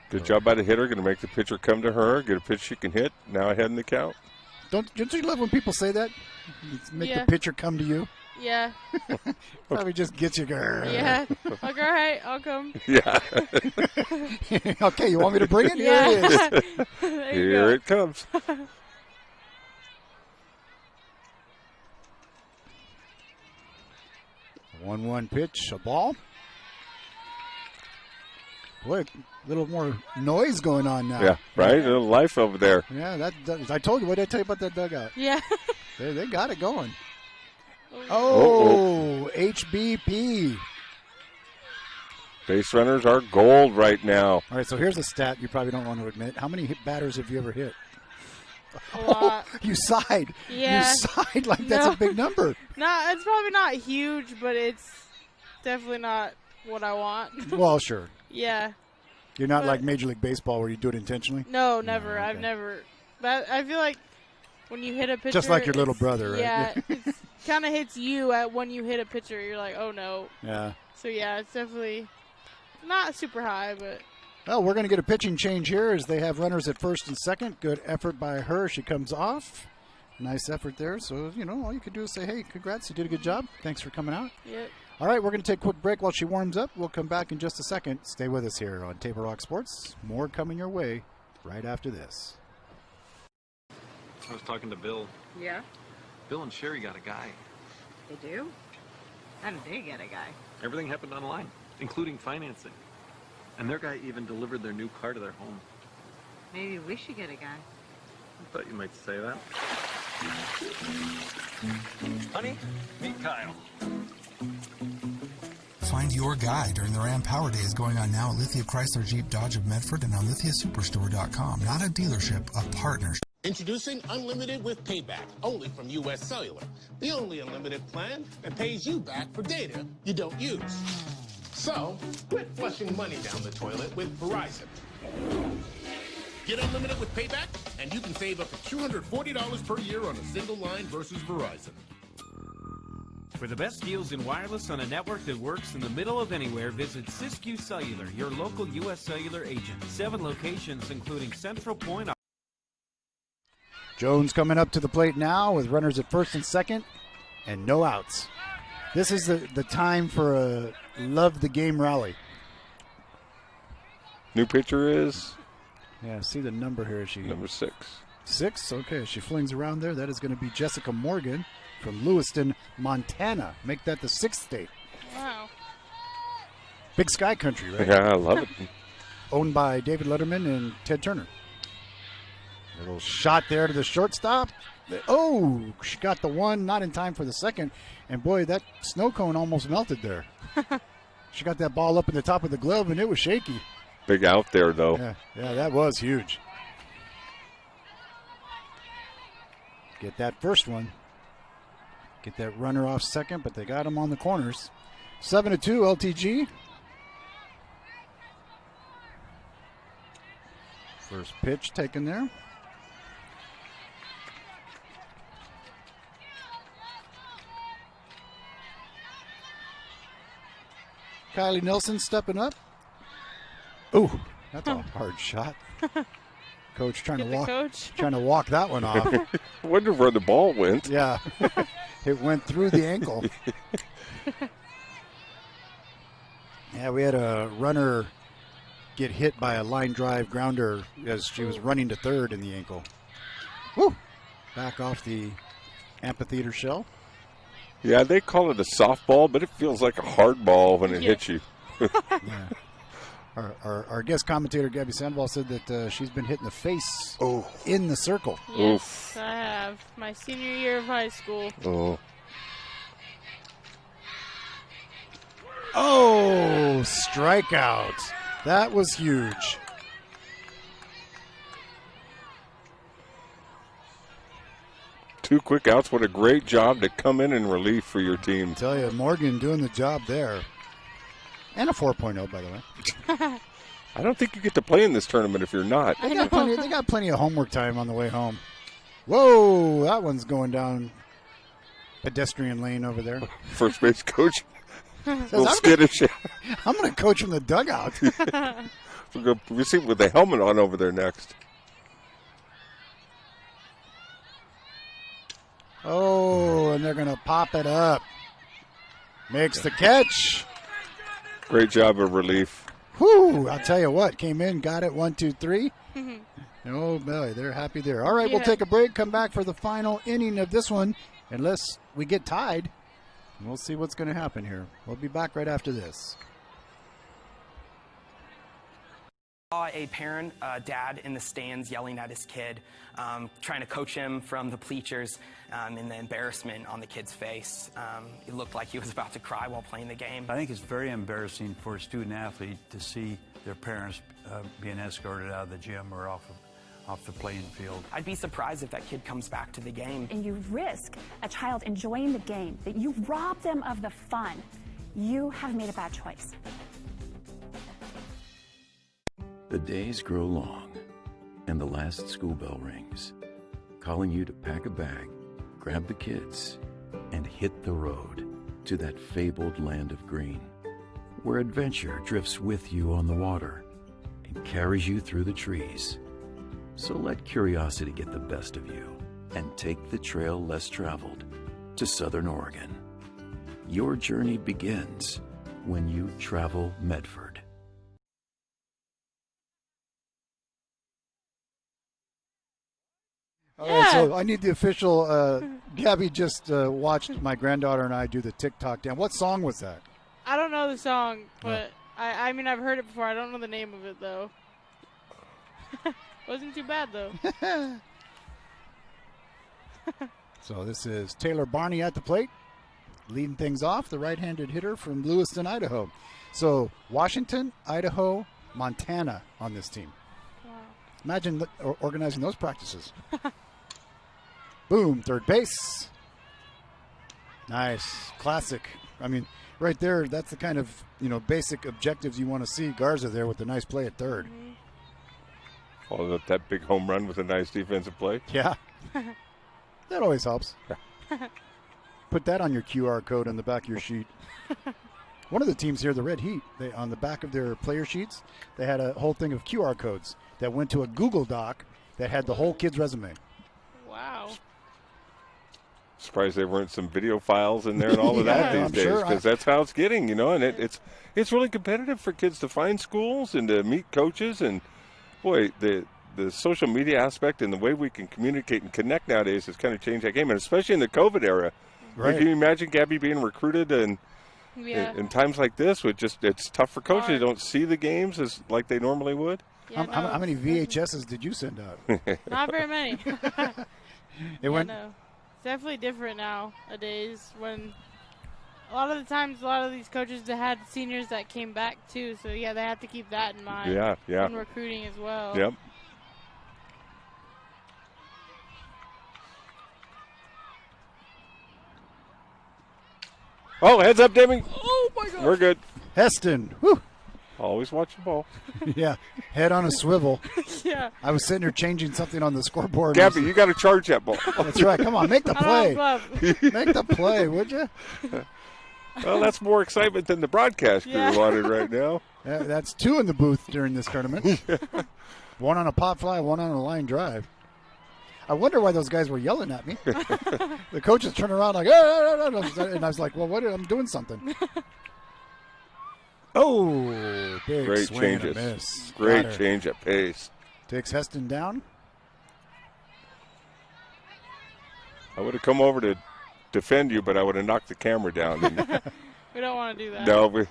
Good job by the hitter. Going to make the pitcher come to her. Get a pitch she can hit. Now ahead in the count. Don't you love when people say that? Make the pitcher come to you. Yeah. Probably just gets you. Yeah. Okay, all right, I'll come. Yeah. Okay, you want me to bring it? Yeah. Here it is. Here it comes. 1-1 pitch, a ball. Boy, a little more noise going on now. Yeah, right? A little life over there. Yeah, that I told you. What did I tell you about that dugout? Yeah. They got it going. Oh, HBP. Base runners are gold right now. All right, so here's a stat you probably don't want to admit. How many hit batters have you ever hit? A lot. You sighed. Yeah. You sighed like that's a big number. No, it's probably not huge, but it's definitely not what I want. Well, sure. Yeah. You're not like Major League Baseball where you do it intentionally? No, never. No, okay. I've never. But I feel like when you hit a pitcher. Just like your little brother, right? Yeah. It kind of hits you when you hit a pitcher. You're like, oh, no. Yeah. So, yeah, it's definitely not super high, but. Well, we're going to get a pitching change here as they have runners at first and second. Good effort by her. She comes off. Nice effort there. So, all you can do is say, hey, congrats. You did a good job. Thanks for coming out. Yep. All right, we're going to take a quick break while she warms up. We'll come back in just a second. Stay with us here on Table Rock Sports. More coming your way right after this. I was talking to Bill. Yeah? Bill and Sherry got a guy. They do? How did they get a guy? Everything happened online, including financing. And their guy even delivered their new car to their home. Maybe we should get a guy. I thought you might say that. Honey, meet Kyle. Find your guy during the Ram Power Days going on now at Lithia Chrysler Jeep Dodge of Medford and on lithiasuperstore.com. Not a dealership, a partnership. Introducing Unlimited with Payback, only from U.S. Cellular. The only unlimited plan that pays you back for data you don't use. So, quit flushing money down the toilet with Verizon. Get Unlimited with Payback, and you can save up to $240 per year on a single line versus Verizon. For the best deals in wireless on a network that works in the middle of anywhere, visit Siskiyou Cellular, your local U.S. Cellular agent. 7 locations, including Central Point. Jones coming up to the plate now with runners at first and second and no outs. This is the time for a love the game rally. New pitcher is? Yeah, see the number here. Number 6. 6? Okay, she flings around there. That is going to be Jessica Morgan from Lewiston, Montana. Make that the 6th state. Wow. Big Sky Country, right? Yeah, I love it. Owned by David Letterman and Ted Turner. Little shot there to the shortstop. Oh, she got the one, not in time for the second. And boy, that snow cone almost melted there. She got that ball up in the top of the glove, and it was shaky. Big out there, though. Yeah, that was huge. Get that first one. Get that runner off second, but they got him on the corners. 7-2 LTG. First pitch taken there. Kylie Nelson stepping up. Ooh, that's a hard shot. Coach trying to walk that one off. I wonder where the ball went. Yeah, it went through the ankle. Yeah, we had a runner get hit by a line drive grounder as she was running to third in the ankle. Woo! Back off the amphitheater shell. Yeah, they call it a softball, but it feels like a hard ball when it hits you. Yeah. Our guest commentator, Gabby Sandoval, said that she's been hit in the face in the circle. Yes, I have. My senior year of high school. Oh, strikeout. That was huge. Two quick outs. What a great job to come in relief for your team. I tell you, Morgan doing the job there. And a 4.0, by the way. I don't think you get to play in this tournament if you're not. They got plenty of homework time on the way home. Whoa, that one's going down pedestrian lane over there. First base coach. A little skittish. I'm going to coach from the dugout. We see with the helmet on over there next. Oh, and they're going to pop it up. Makes the catch. Great job of relief. Whew, I'll tell you what, came in, got it, 1, 2, 3. Oh, boy, they're happy there. All right, we'll take a break, come back for the final inning of this one, unless we get tied. We'll see what's going to happen here. We'll be back right after this. Saw a parent, dad in the stands yelling at his kid, trying to coach him from the bleachers, and the embarrassment on the kid's face. It looked like he was about to cry while playing the game. I think it's very embarrassing for a student athlete to see their parents being escorted out of the gym or off the playing field. I'd be surprised if that kid comes back to the game. And you risk a child enjoying the game, that you rob them of the fun. You have made a bad choice. The days grow long, and the last school bell rings, calling you to pack a bag, grab the kids, and hit the road to that fabled land of green, where adventure drifts with you on the water and carries you through the trees. So let curiosity get the best of you and take the trail less traveled to Southern Oregon. Your journey begins when you travel Medford. All right, so I need the official. Gabby just watched my granddaughter and I do the TikTok dance. What song was that? I don't know the song, but I mean, I've heard it before. I don't know the name of it, though. Wasn't too bad, though. So this is Taylor Barney at the plate, leading things off, the right-handed hitter from Lewiston, Idaho. So Washington, Idaho, Montana on this team. Wow. Imagine organizing those practices. Boom, third base. Nice, classic. I mean, right there, that's the kind of, basic objectives you want to see. Garza there with a nice play at third. Mm-hmm. Followed up that big home run with a nice defensive play. Yeah. That always helps. Put that on your QR code on the back of your sheet. One of the teams here, the Red Heat, on the back of their player sheets, they had a whole thing of QR codes that went to a Google Doc that had the whole kid's resume. Wow. Surprised there weren't some video files in there and all of that these days, because that's how it's getting, and it's really competitive for kids to find schools and to meet coaches. And boy, the social media aspect and the way we can communicate and connect nowadays has kind of changed that game, and especially in the COVID era. Right. Can you imagine, Gabby, being recruited and in times like this, it's tough for coaches. They don't see the games as like they normally would. Yeah, how many VHSs did you send out? Not very many. No. It's definitely different nowadays. When a lot of the times, a lot of these coaches that had seniors that came back too. So yeah, they have to keep that in mind. Yeah. When recruiting as well. Yep. Oh, heads up, Demi. Oh my God. We're good. Heston. Whew. Always watch the ball. Yeah, head on a swivel. Yeah. I was sitting here changing something on the scoreboard. Gabby, you got to charge that ball. That's right. Come on, make the play. Make the play, would you? Well, that's more excitement than the broadcast crew wanted right now. That's 2 in the booth during this tournament. One on a pop fly, one on a line drive. I wonder why those guys were yelling at me. The coaches turned around like, and I was like, well, I'm doing something. Oh, big Great swing changes. and a miss. Great change at pace. Takes Heston down. I would have come over to defend you, but I would have knocked the camera down. We don't want to do that. No,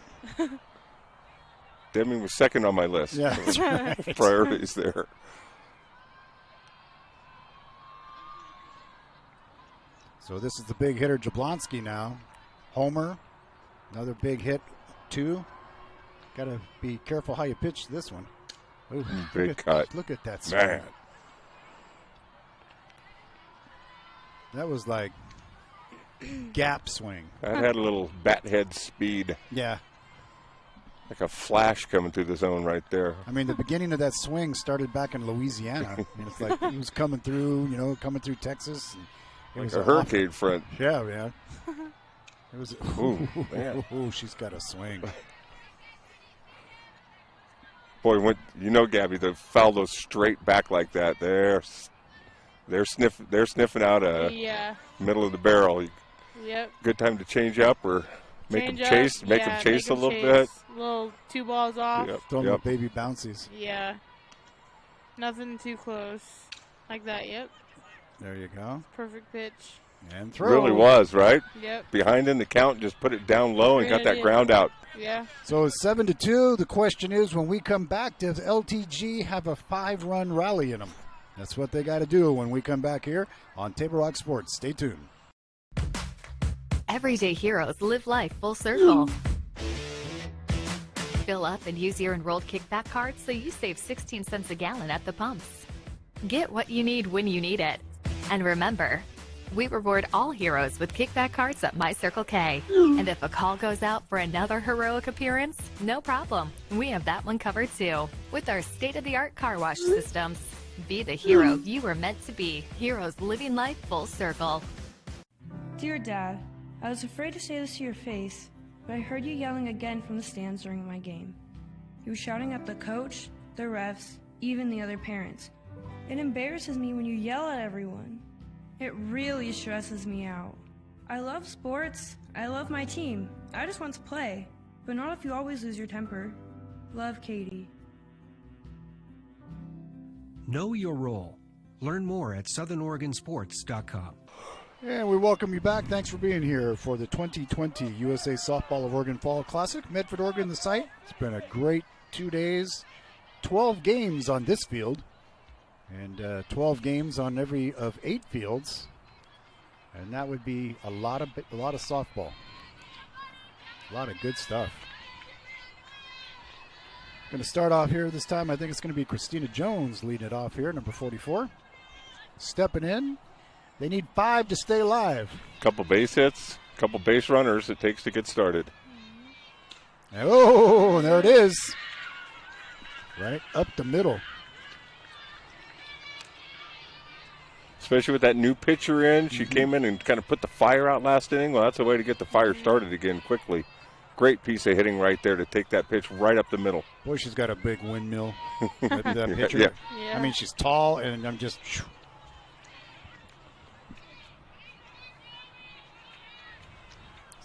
Demi was second on my list. Yeah, that's right. Priorities there. So this is the big hitter, Jablonski now. Homer, another big hit, 2. Got to be careful how you pitch this one. Ooh, big cut. Look at that swing. Man. That was like gap swing. That had a little bat head speed. Yeah. Like a flash coming through the zone right there. I mean, the beginning of that swing started back in Louisiana. I mean, it's like he was coming through, coming through Texas. It was a hurricane front. Yeah, man. It was. Ooh, man. Ooh, she's got a swing. Boy, Gabby, to foul those straight back like that, they're sniffing out a middle of the barrel. Yep. Good time to change up or make them chase a little bit. Little 2 balls off. Yep. Throw them baby bouncies. Yeah. Nothing too close. Like that, yep. There you go. Perfect pitch. And throw. Really was, right? Yep. Behind in the count, just put it down low and got that ground out. Yeah. So it's 7-2. The question is, when we come back, does LTG have a 5-run rally in them? That's what they got to do when we come back here on Table Rock Sports. Stay tuned. Everyday heroes live life full circle. Fill up and use your enrolled kickback card so you save 16 cents a gallon at the pumps. Get what you need when you need it. And remember, we reward all heroes with kickback cards at My Circle K. And if a call goes out for another heroic appearance, no problem. We have that one covered too, with our state-of-the-art car wash systems. Be the hero you were meant to be. Heroes living life full circle. Dear Dad, I was afraid to say this to your face, but I heard you yelling again from the stands during my game. You were shouting at the coach, the refs, even the other parents. It embarrasses me when you yell at everyone. It really stresses me out. I love sports. I love my team. I just want to play, but not if you always lose your temper. Love, Katie. Know your role. Learn more at southernoregonsports.com. And we welcome you back. Thanks for being here for the 2020 USA Softball of Oregon Fall Classic. Medford, Oregon, the site. It's been a great 2 days. 12 games on this field. And 12 games on every of 8 fields. And that would be a lot of softball. A lot of good stuff. Going to start off here this time. I think it's going to be Christina Jones leading it off here, number 44. Stepping in. They need 5 to stay alive. Couple base hits, couple base runners it takes to get started. Oh, there it is. Right up the middle. Especially with that new pitcher in. She came in and kind of put the fire out last inning. Well, that's a way to get the fire started again quickly. Great piece of hitting right there to take that pitch right up the middle. Boy, she's got a big windmill. that pitcher. Yeah. I mean, she's tall, and I'm just...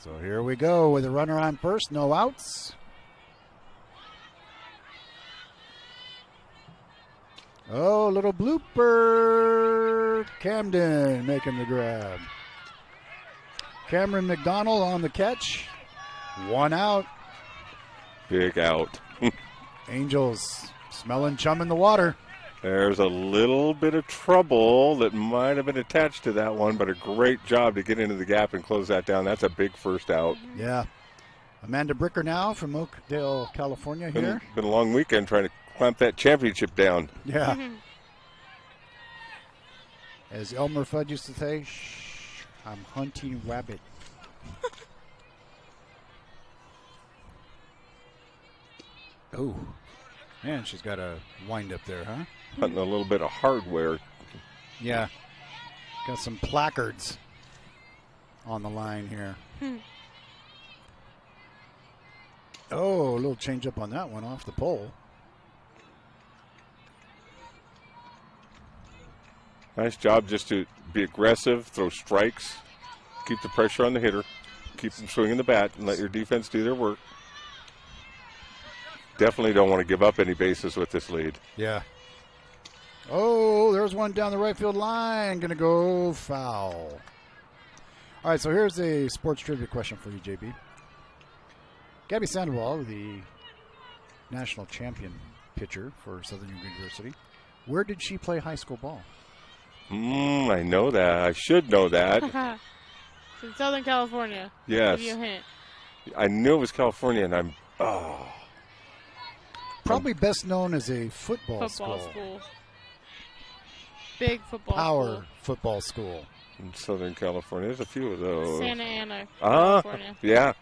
So here we go with a runner on first, no outs. Oh, little blooper. Camden making the grab. Cameron McDonald on the catch. 1 out. Big out. Angels smelling chum in the water. There's a little bit of trouble that might have been attached to that one, but a great job to get into the gap and close that down. That's a big first out. Yeah. Amanda Bricker now from Oakdale, California here. Been a long weekend trying to clamp that championship down. Yeah. As Elmer Fudd used to say, shh, I'm hunting rabbit. Oh, man, she's got a wind up there, huh? Hunting a little bit of hardware. Yeah. Got some placards on the line here. Oh, a little change up on that one off the pole. Nice job just to be aggressive, throw strikes, keep the pressure on the hitter, keep them swinging the bat, and let your defense do their work. Definitely don't want to give up any bases with this lead. Yeah. Oh, there's one down the right field line. Going to go foul. All right, so here's a sports trivia question for you, JB. Gabby Sandoval, the national champion pitcher for Southern University, where did she play high school ball? I know that. I should know that. It's in Southern California. Yes. I'll give you a hint. I knew it was California, and I'm... Probably best known as a football school. Big football Power school. football school. In Southern California. There's a few of those. Santa Ana, California. Yeah.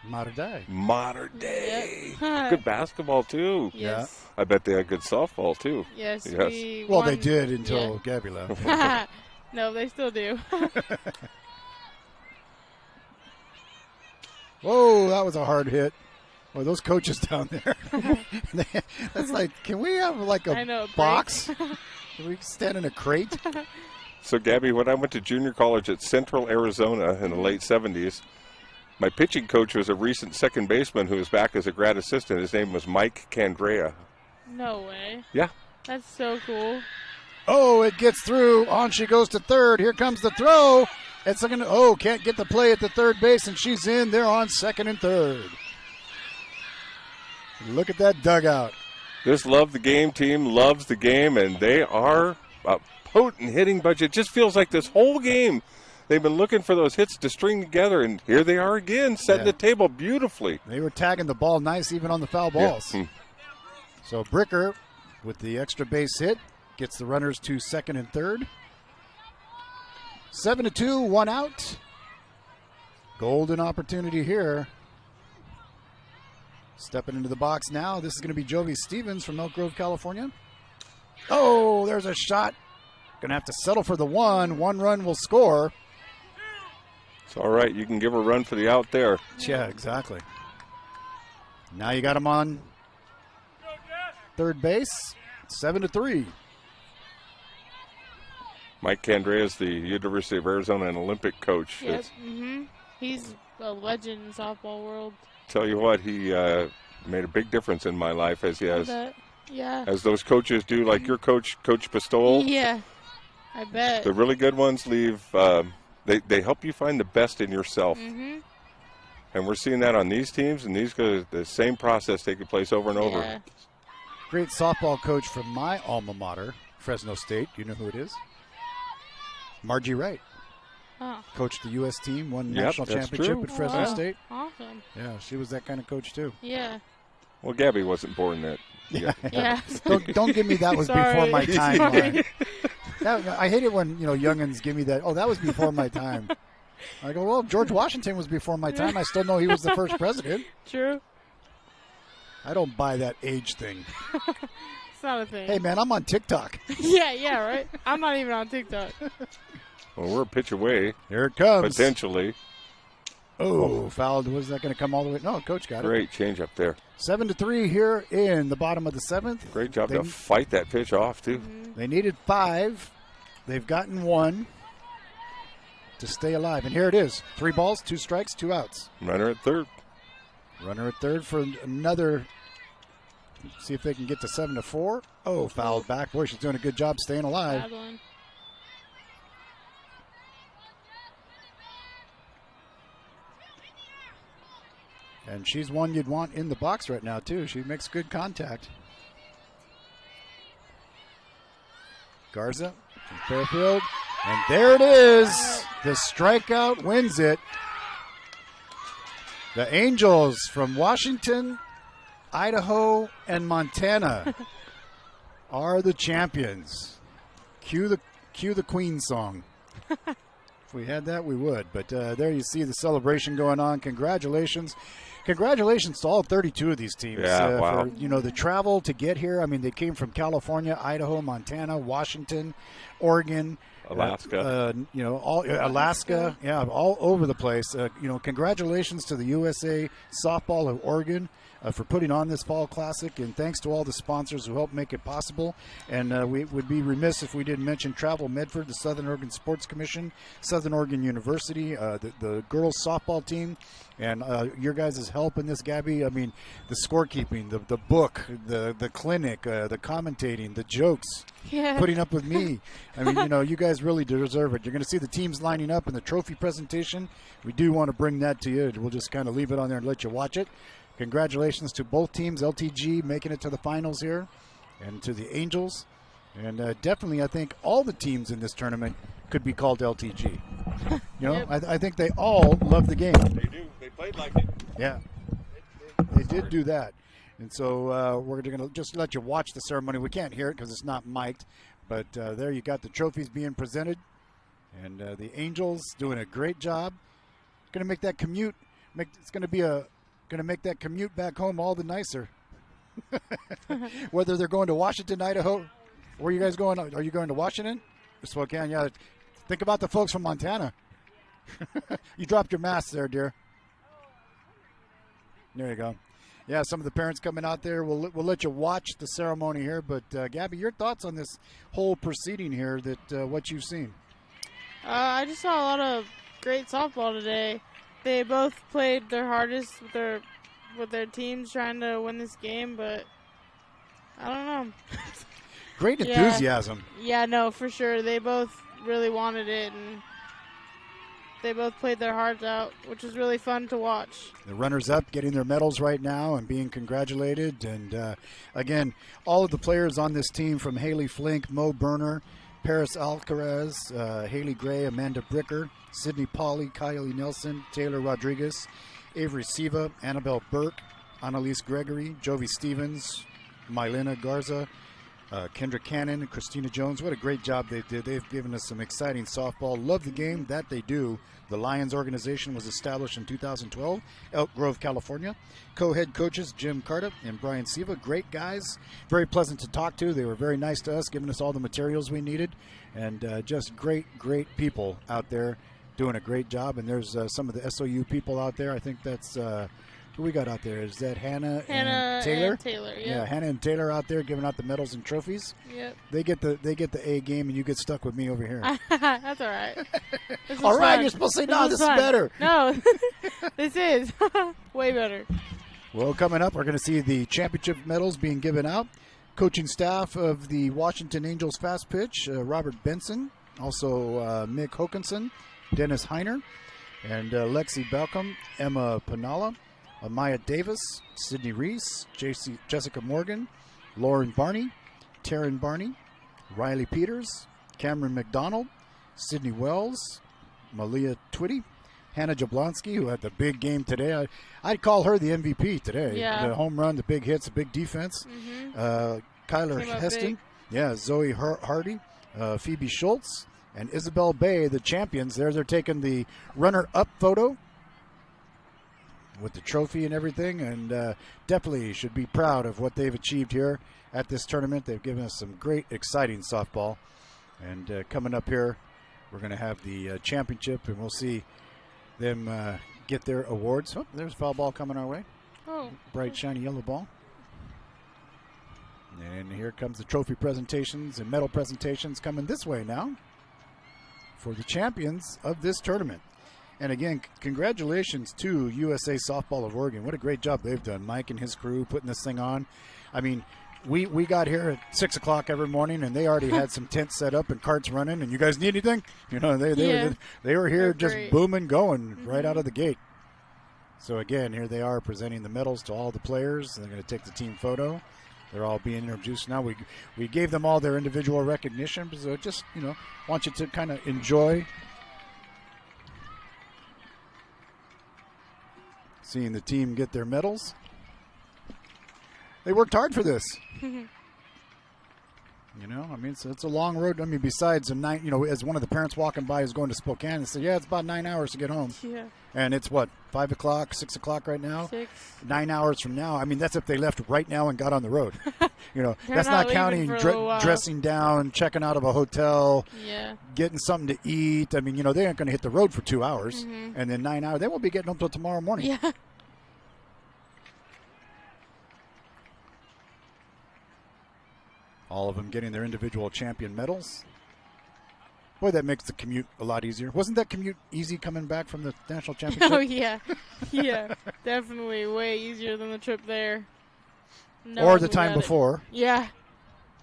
Mater Dei. Mater Dei. Yep. Good basketball, too. Yes. I bet they had good softball, too. Yes. Well, they did until Gabby left. No, they still do. Whoa, that was a hard hit. Boy, those coaches down there. That's like, can we have like a box? Can we stand in a crate? So, Gabby, when I went to junior college at Central Arizona in the late 70s, my pitching coach was a recent second baseman who was back as a grad assistant. His name was Mike Candrea. No way. Yeah. That's so cool. Oh, it gets through. On she goes to third. Here comes the throw. It's going to, oh, can't get the play at the third base, and she's in. They're on second and third. Look at that dugout. This Love the Game team loves the game, and they are a potent hitting bunch. It just feels like this whole game they've been looking for those hits to string together, and here they are again, setting the table beautifully. They were tagging the ball nice even on the foul balls. Yeah. So Bricker, with the extra base hit, gets the runners to second and third. 7-2, 1 out. Golden opportunity here. Stepping into the box now. This is going to be Jovi Stevens from Elk Grove, California. Oh, there's a shot. Going to have to settle for the one. One run will score. It's all right. You can give a run for the out there. Yeah, exactly. Now you got him on third base. 7-3. Mike Candrea is the University of Arizona and Olympic coach. Yep. He's a legend in softball world. Tell you what, he made a big difference in my life as he has. Yeah. As those coaches do, like your coach, Coach Pistol. Yeah, I bet. The really good ones leave. They help you find the best in yourself. And we're seeing that on these teams, and these go the same process taking place over and over. Great softball coach from my alma mater, Fresno State. You know who it is? Margie Wright. Oh. Coached the U.S. team, won national championship at Fresno State. Awesome. Yeah, she was that kind of coach too. Yeah. Well, Gabby wasn't born that. Yeah. Don't give me that was before my time. Sorry. I hate it when youngins give me that. Oh, that was before my time. I go, well, George Washington was before my time. I still know he was the first president. True. I don't buy that age thing. It's not a thing. Hey, man, I'm on TikTok. Yeah, right? I'm not even on TikTok. Well, we're a pitch away. Here it comes. Potentially. Oh, fouled. Was that going to come all the way? No, coach got it. Great change up there. 7-3 here in the bottom of the seventh. Great job to fight that pitch off, too. They needed 5. They've gotten 1. to stay alive. And here it is. 3 balls, 2 strikes, 2 outs. Runner at third. Runner at third for another. See if they can get to 7-4. Oh, fouled back. Boy, she's doing a good job staying alive. Bad one. And she's one you'd want in the box right now, too. She makes good contact. Garza from Fairfield. And there it is. The strikeout wins it. The Angels from Washington, Idaho, and Montana are the champions. Cue the Queen song. If we had that, we would. But there you see the celebration going on. Congratulations. Congratulations to all 32 of these teams. Yeah, wow. For, the travel to get here. I mean, they came from California, Idaho, Montana, Washington, Oregon, Alaska. Alaska. Yeah, all over the place. Congratulations to the USA Softball of Oregon for putting on this Fall Classic, and thanks to all the sponsors who helped make it possible. And we would be remiss if we didn't mention Travel Medford, the Southern Oregon Sports Commission, Southern Oregon University, the girls softball team, and your guys' help in this, Gabby. I mean, the scorekeeping, the book, the clinic, the commentating, the jokes, putting up with me. I mean, you guys really deserve it. You're going to see the teams lining up in the trophy presentation. We do want to bring that to you. We'll just kind of leave it on there and let you watch it. Congratulations to both teams, LTG making it to the finals here, and to the Angels. And definitely, I think all the teams in this tournament could be called LTG. Yep. I think they all love the game. They do. They played like it. Yeah, they did do that. And so we're going to just let you watch the ceremony. We can't hear it because it's not mic'd. But there you got the trophies being presented. And the Angels doing a great job. Going to make that commute. It's going to be going to make that commute back home all the nicer. Whether they're going to Washington, Idaho. Where are you guys going? Are you going to Washington? Spokane, yeah. Think about the folks from Montana. You dropped your mask there, dear. There you go. Yeah, some of the parents coming out there. We'll let you watch the ceremony here. But, Gabby, your thoughts on this whole proceeding here, what you've seen? I just saw a lot of great softball today. They both played their hardest with their teams trying to win this game, but I don't know. Great enthusiasm. Yeah, no, for sure. They both really wanted it, and they both played their hearts out, which was really fun to watch. The runners-up getting their medals right now and being congratulated. And, again, all of the players on this team, from Haley Flink, Mo Berner, Paris Alcaraz, Haley Gray, Amanda Bricker, Sydney Pauly, Kylie Nelson, Taylor Rodriguez, Avery Siva, Annabelle Burke, Annalise Gregory, Jovi Stevens, Mylena Garza, Kendra Cannon, and Christina Jones. What a great job they did. They've given us some exciting softball. Love the game. That they do. The Lions organization was established in 2012, Elk Grove, California. Co-head coaches Jim Carta and Brian Siva. Great guys. Very pleasant to talk to. They were very nice to us, giving us all the materials we needed. And just great, great people out there doing a great job. And there's some of the SOU people out there. I think that's... who we got out there? Is that Hannah and Taylor? And Taylor, yeah, Hannah and Taylor out there giving out the medals and trophies. Yep. They get the A game, and you get stuck with me over here. That's all right. All right, you're supposed to say, no, this is better. No, this is way better. Well, coming up, we're going to see the championship medals being given out. Coaching staff of the Washington Angels Fast Pitch, Robert Benson, also Mick Hokanson, Dennis Heiner, and Lexi Balcom, Emma Panala, Amaya Davis, Sydney Reese, Jessica Morgan, Lauren Barney, Taryn Barney, Riley Peters, Cameron McDonald, Sydney Wells, Malia Twitty, Hannah Jablonski, who had the big game today. I'd call her the MVP today. Yeah. The home run, the big hits, the big defense. Mm-hmm. Kyler Heston, yeah, Zoe Hardy, Phoebe Schultz, and Isabel Bay, the champions. They're taking the runner-up photo with the trophy and everything, and definitely should be proud of what they've achieved here at this tournament. They've given us some great, exciting softball. And coming up here, we're going to have the championship, and we'll see them get their awards. Oh, there's a foul ball coming our way. Oh. Bright, shiny yellow ball. And here comes the trophy presentations and medal presentations coming this way now for the champions of this tournament. And again, congratulations to USA Softball of Oregon. What a great job they've done. Mike and his crew putting this thing on. I mean, we got here at 6 o'clock every morning, and they already had some tents set up and carts running. And you guys need anything? You know, they were here just booming, going right out of the gate. So again, here they are presenting the medals to all the players. They're going to take the team photo. They're all being introduced now. We gave them all their individual recognition, so just, you know, want you to kind of enjoy seeing the team get their medals. They worked hard for this. You know, I mean, it's a long road. I mean, besides as one of the parents walking by is going to Spokane and said, yeah, it's about 9 hours to get home. Yeah. And it's what, 5 o'clock, 6 o'clock right now? 6. 9 hours from now. I mean, that's if they left right now and got on the road. You know, They're that's not counting for dressing down, checking out of a hotel, getting something to eat. I mean, you know, they aren't going to hit the road for 2 hours. And then 9 hours. They won't be getting home until tomorrow morning. Yeah. All of them getting their individual champion medals. Boy, that makes the commute a lot easier. Wasn't that commute easy coming back from the national championship? Oh, yeah. Yeah, definitely way easier than the trip there. No or the time before. Yeah.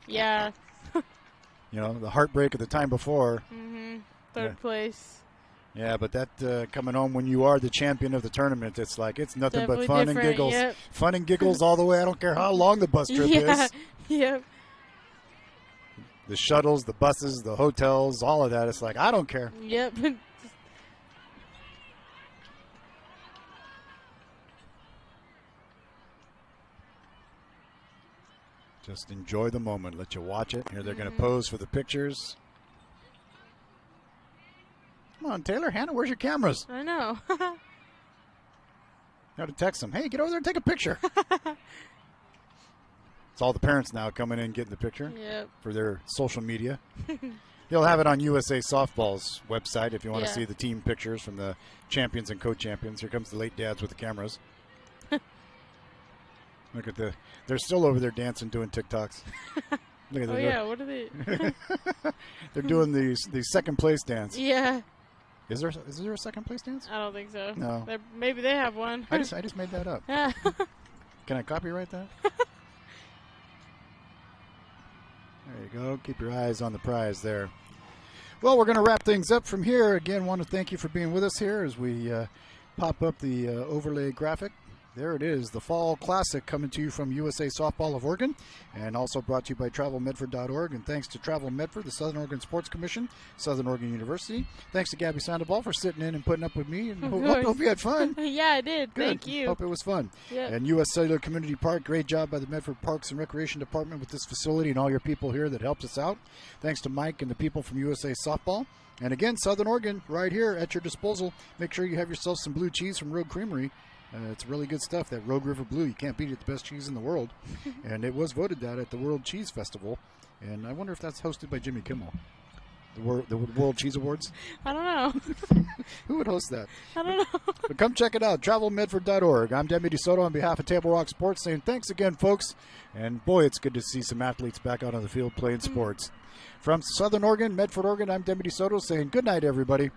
Yeah. You know, the heartbreak of the time before. Third place. Yeah, but that coming home when you are the champion of the tournament, it's like it's nothing Definitely but fun different, and giggles. Yep. Fun and giggles all the way. I don't care how long the bus trip is. Yep. The shuttles, the buses, the hotels, all of that. It's like, I don't care. Yep. Just enjoy the moment. Let you watch it. Here they're going to pose for the pictures. Come on, Taylor. Hannah, where's your cameras? I know. You have to text them. Hey, get over there and take a picture. It's all the parents now coming in getting the picture for their social media. They'll have it on USA Softball's website if you want to see the team pictures from the champions and co-champions. Here comes the late dads with the cameras. Look at they're still over there dancing, doing TikToks. Look at what are they? They're doing the second place dance. Yeah. Is there a second place dance? I don't think so. No. Maybe they have one. I just made that up. Can I copyright that? There you go. Keep your eyes on the prize there. Well, we're going to wrap things up from here. Again, want to thank you for being with us here as we pop up the overlay graphic. There it is, the Fall Classic coming to you from USA Softball of Oregon, and also brought to you by TravelMedford.org. And thanks to Travel Medford, the Southern Oregon Sports Commission, Southern Oregon University. Thanks to Gabby Sandoval for sitting in and putting up with me. And hope you had fun. Yeah, I did. Good. Thank you. Hope it was fun. Yep. And U.S. Cellular Community Park, great job by the Medford Parks and Recreation Department with this facility and all your people here that helped us out. Thanks to Mike and the people from USA Softball. And again, Southern Oregon, right here at your disposal. Make sure you have yourself some blue cheese from Rogue Creamery. It's really good stuff, that Rogue River Blue. You can't beat it, the best cheese in the world. And it was voted that at the World Cheese Festival. And I wonder if that's hosted by Jimmy Kimmel. The World Cheese Awards? I don't know. Who would host that? I don't know. But come check it out, travelmedford.org. I'm Demi DeSoto on behalf of Table Rock Sports saying thanks again, folks. And boy, it's good to see some athletes back out on the field playing sports. From Southern Oregon, Medford, Oregon, I'm Demi DeSoto saying good night, everybody.